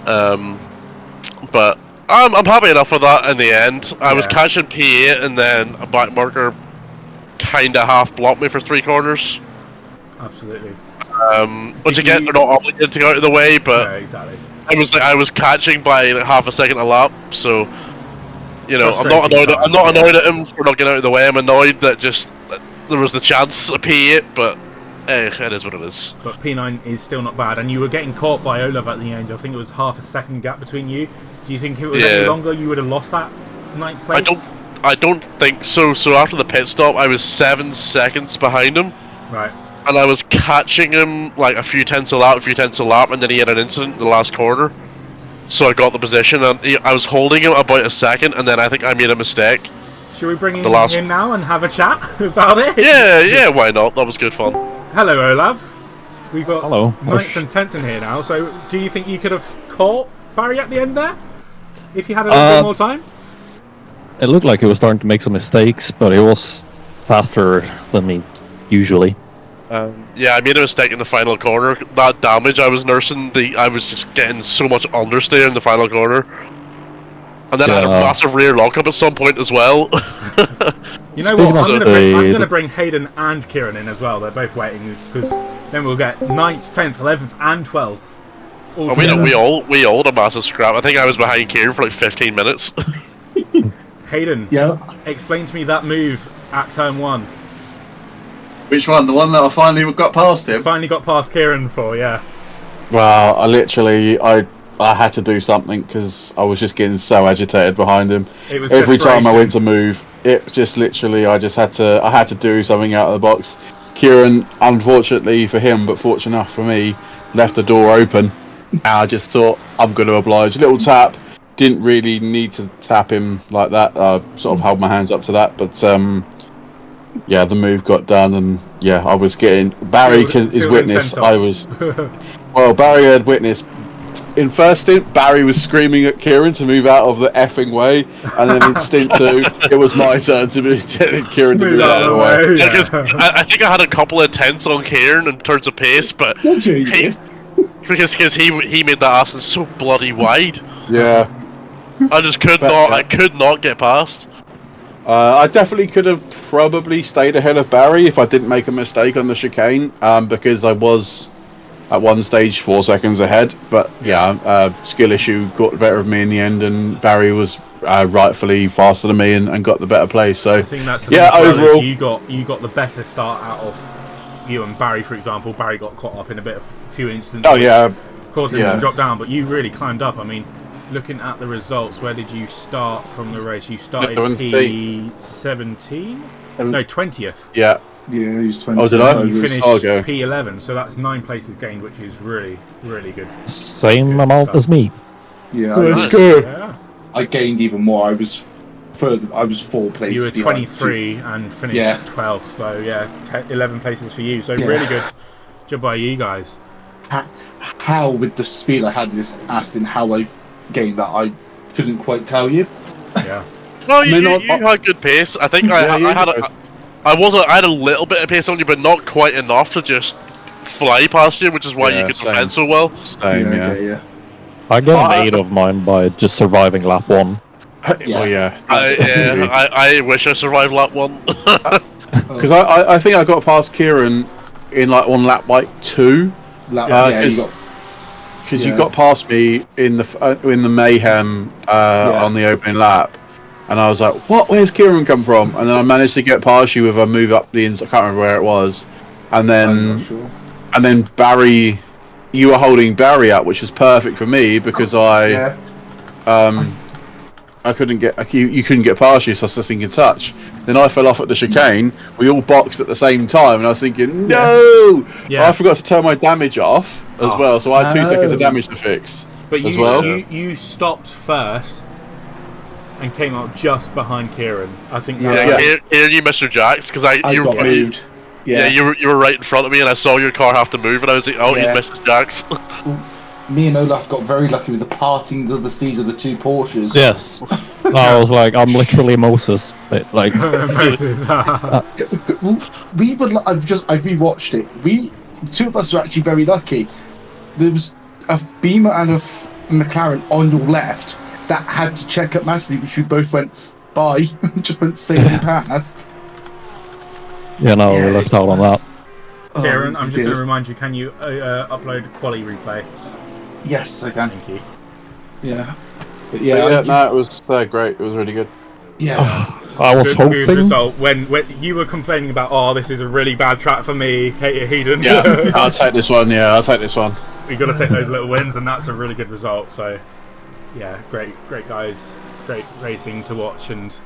But I'm happy enough with that in the end. I was catching P8, and then a back marker kind of half blocked me for 3 corners. Absolutely. Which again, they're not obligated to go out of the way, but yeah, exactly. I was catching by half a second a lap, so you know, I'm not Frustrating annoyed at him for not getting out of the way. I'm annoyed that just there was the chance of P8, but it is what it is. But P9 is still not bad, and you were getting caught by Olaf at the end. I think it was half a second gap between you. Do you think if it was any longer, you would have lost that 9th place? I don't think so. So after the pit stop, I was 7 seconds behind him. Right. And I was catching him like a few tenths a lap, and then he had an incident in the last corner. So I got the position, and I was holding him about a second, and then I think I made a mistake. Should we bring him in now and have a chat about it? Yeah, why not? That was good fun. Hello, Olav. We've got Hello. 9th and 10th in here now, so do you think you could have caught Barry at the end there? If you had a little bit more time? It looked like he was starting to make some mistakes, but he was faster than me, usually. Yeah, I made a mistake in the final corner. That damage I was nursing, I was just getting so much understeer in the final corner. And then I had a massive rear lockup at some point as well. You know what? I'm going to bring Hayden and Kieran in as well. They're both waiting, because then we'll get 9th, 10th, 11th, and 12th. We all had a massive scrap. I think I was behind Kieran for like 15 minutes. Hayden, explain to me that move at turn 1. Which one? The one that I finally got past him? Finally got past Kieran for, yeah. Well, I had to do something because I was just getting so agitated behind him. It was every time I went to move, it just literally I had to do something out of the box. Kieran, unfortunately for him, but fortunate enough for me, left the door open. And I just thought I'm going to oblige. A little tap. Didn't really need to tap him like that. I sort of held my hands up to that, but yeah, the move got done, and yeah, I was getting Barry is witness. I was Barry had witnessed in first stint, Barry was screaming at Kieran to move out of the effing way, and then in stint 2, it was my turn to move Kieran to move out of the way. Yeah, 'cause I think I had a couple of tenths on Kieran in terms of pace, but because he made that Aston so bloody wide. Yeah, I just could not. I could not get past. I definitely could have probably stayed ahead of Barry if I didn't make a mistake on the chicane, because I was at one stage 4 seconds ahead. But skill issue got the better of me in the end, and Barry was rightfully faster than me and got the better place. So I think that's the thing as well, overall, is you got the better start out of you and Barry, for example. Barry got caught up in a few instances. Oh yeah, caused him to drop down, but you really climbed up. I mean, looking at the results, where did you start from the race? You started P17? No, 20th. Yeah. Yeah, he was 20. Oh, did I? You finished P11, so that's 9 places gained, which is really, really good. Same amount as me. Yeah, that's good. Yeah. I gained even more. I was 4 places. You were behind. 23 and finished 12th, so 11 places for you. So really good job by you guys. How with the speed I had this Aston, how I gained that, I couldn't quite tell you. Yeah. No, you had good pace. I think I had a little bit of pace on you, but not quite enough to just fly past you, which is why you could defend so well. Same, yeah. I got an 8 of mine by just surviving lap 1. I wish I survived lap 1. Because I think I got past Kieran on lap 2. Because you got past me in the mayhem on the opening lap, and I was like, "What? Where's Kieran come from?" And then I managed to get past you with a move up the inside. I can't remember where it was, and then Barry, you were holding Barry up, which was perfect for me because I couldn't get you couldn't get past you, so I was just thinking touch. Then I fell off at the chicane. We all boxed at the same time, and I was thinking, no! I forgot to turn my damage off as well, so I had 2 seconds of damage to fix. But you stopped first and came out just behind Kieran. I think. Kieran, you missed your jacks because you got moved. Yeah, you were right in front of me, and I saw your car have to move, and I was like, "Oh, he missed his jacks." Me and Olaf got very lucky with the parting of the seas of the 2 Porsches. Yes. I was like, I'm literally Moses. Like, Moses. We would. I've rewatched it. The 2 of us were actually very lucky. There was a Beamer and a McLaren on your left that had to check up massively, which we both went by, just went sailing past. We looked out on that. Kieran, I'm just going to remind you, can you upload quali replay? Yes, I can. Thank you. Yeah. It was great. It was really good. Yeah. I was hoping. Good result. When you were complaining about, this is a really bad track for me, Hayden. Yeah, I'll take this one. I'll take this one. We got to take those little wins, and that's a really good result. So, great guys, great racing to watch, and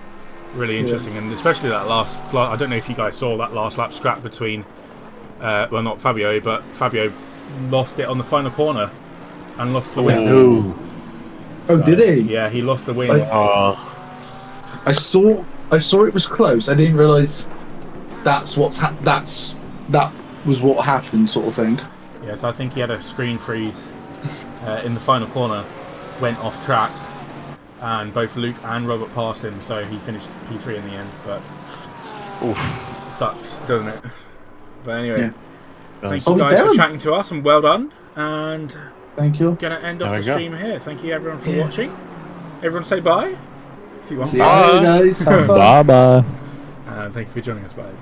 really interesting. And especially that last. I don't know if you guys saw that last lap scrap between, not Fabio, but Fabio lost it on the final corner and lost the win. Did he? Yeah, he lost the win. I saw it was close. I didn't realise that was what happened, sort of thing. Yeah, so I think he had a screen freeze in the final corner, went off track, and both Luke and Robert passed him, so he finished P3 in the end. But it sucks, doesn't it? But anyway, thank you guys for chatting to us, and well done. And thank you. Gonna end off the stream here. Thank you everyone for watching. Everyone say bye if you want. See you guys. Have fun. Bye. And thank you for joining us. Bye.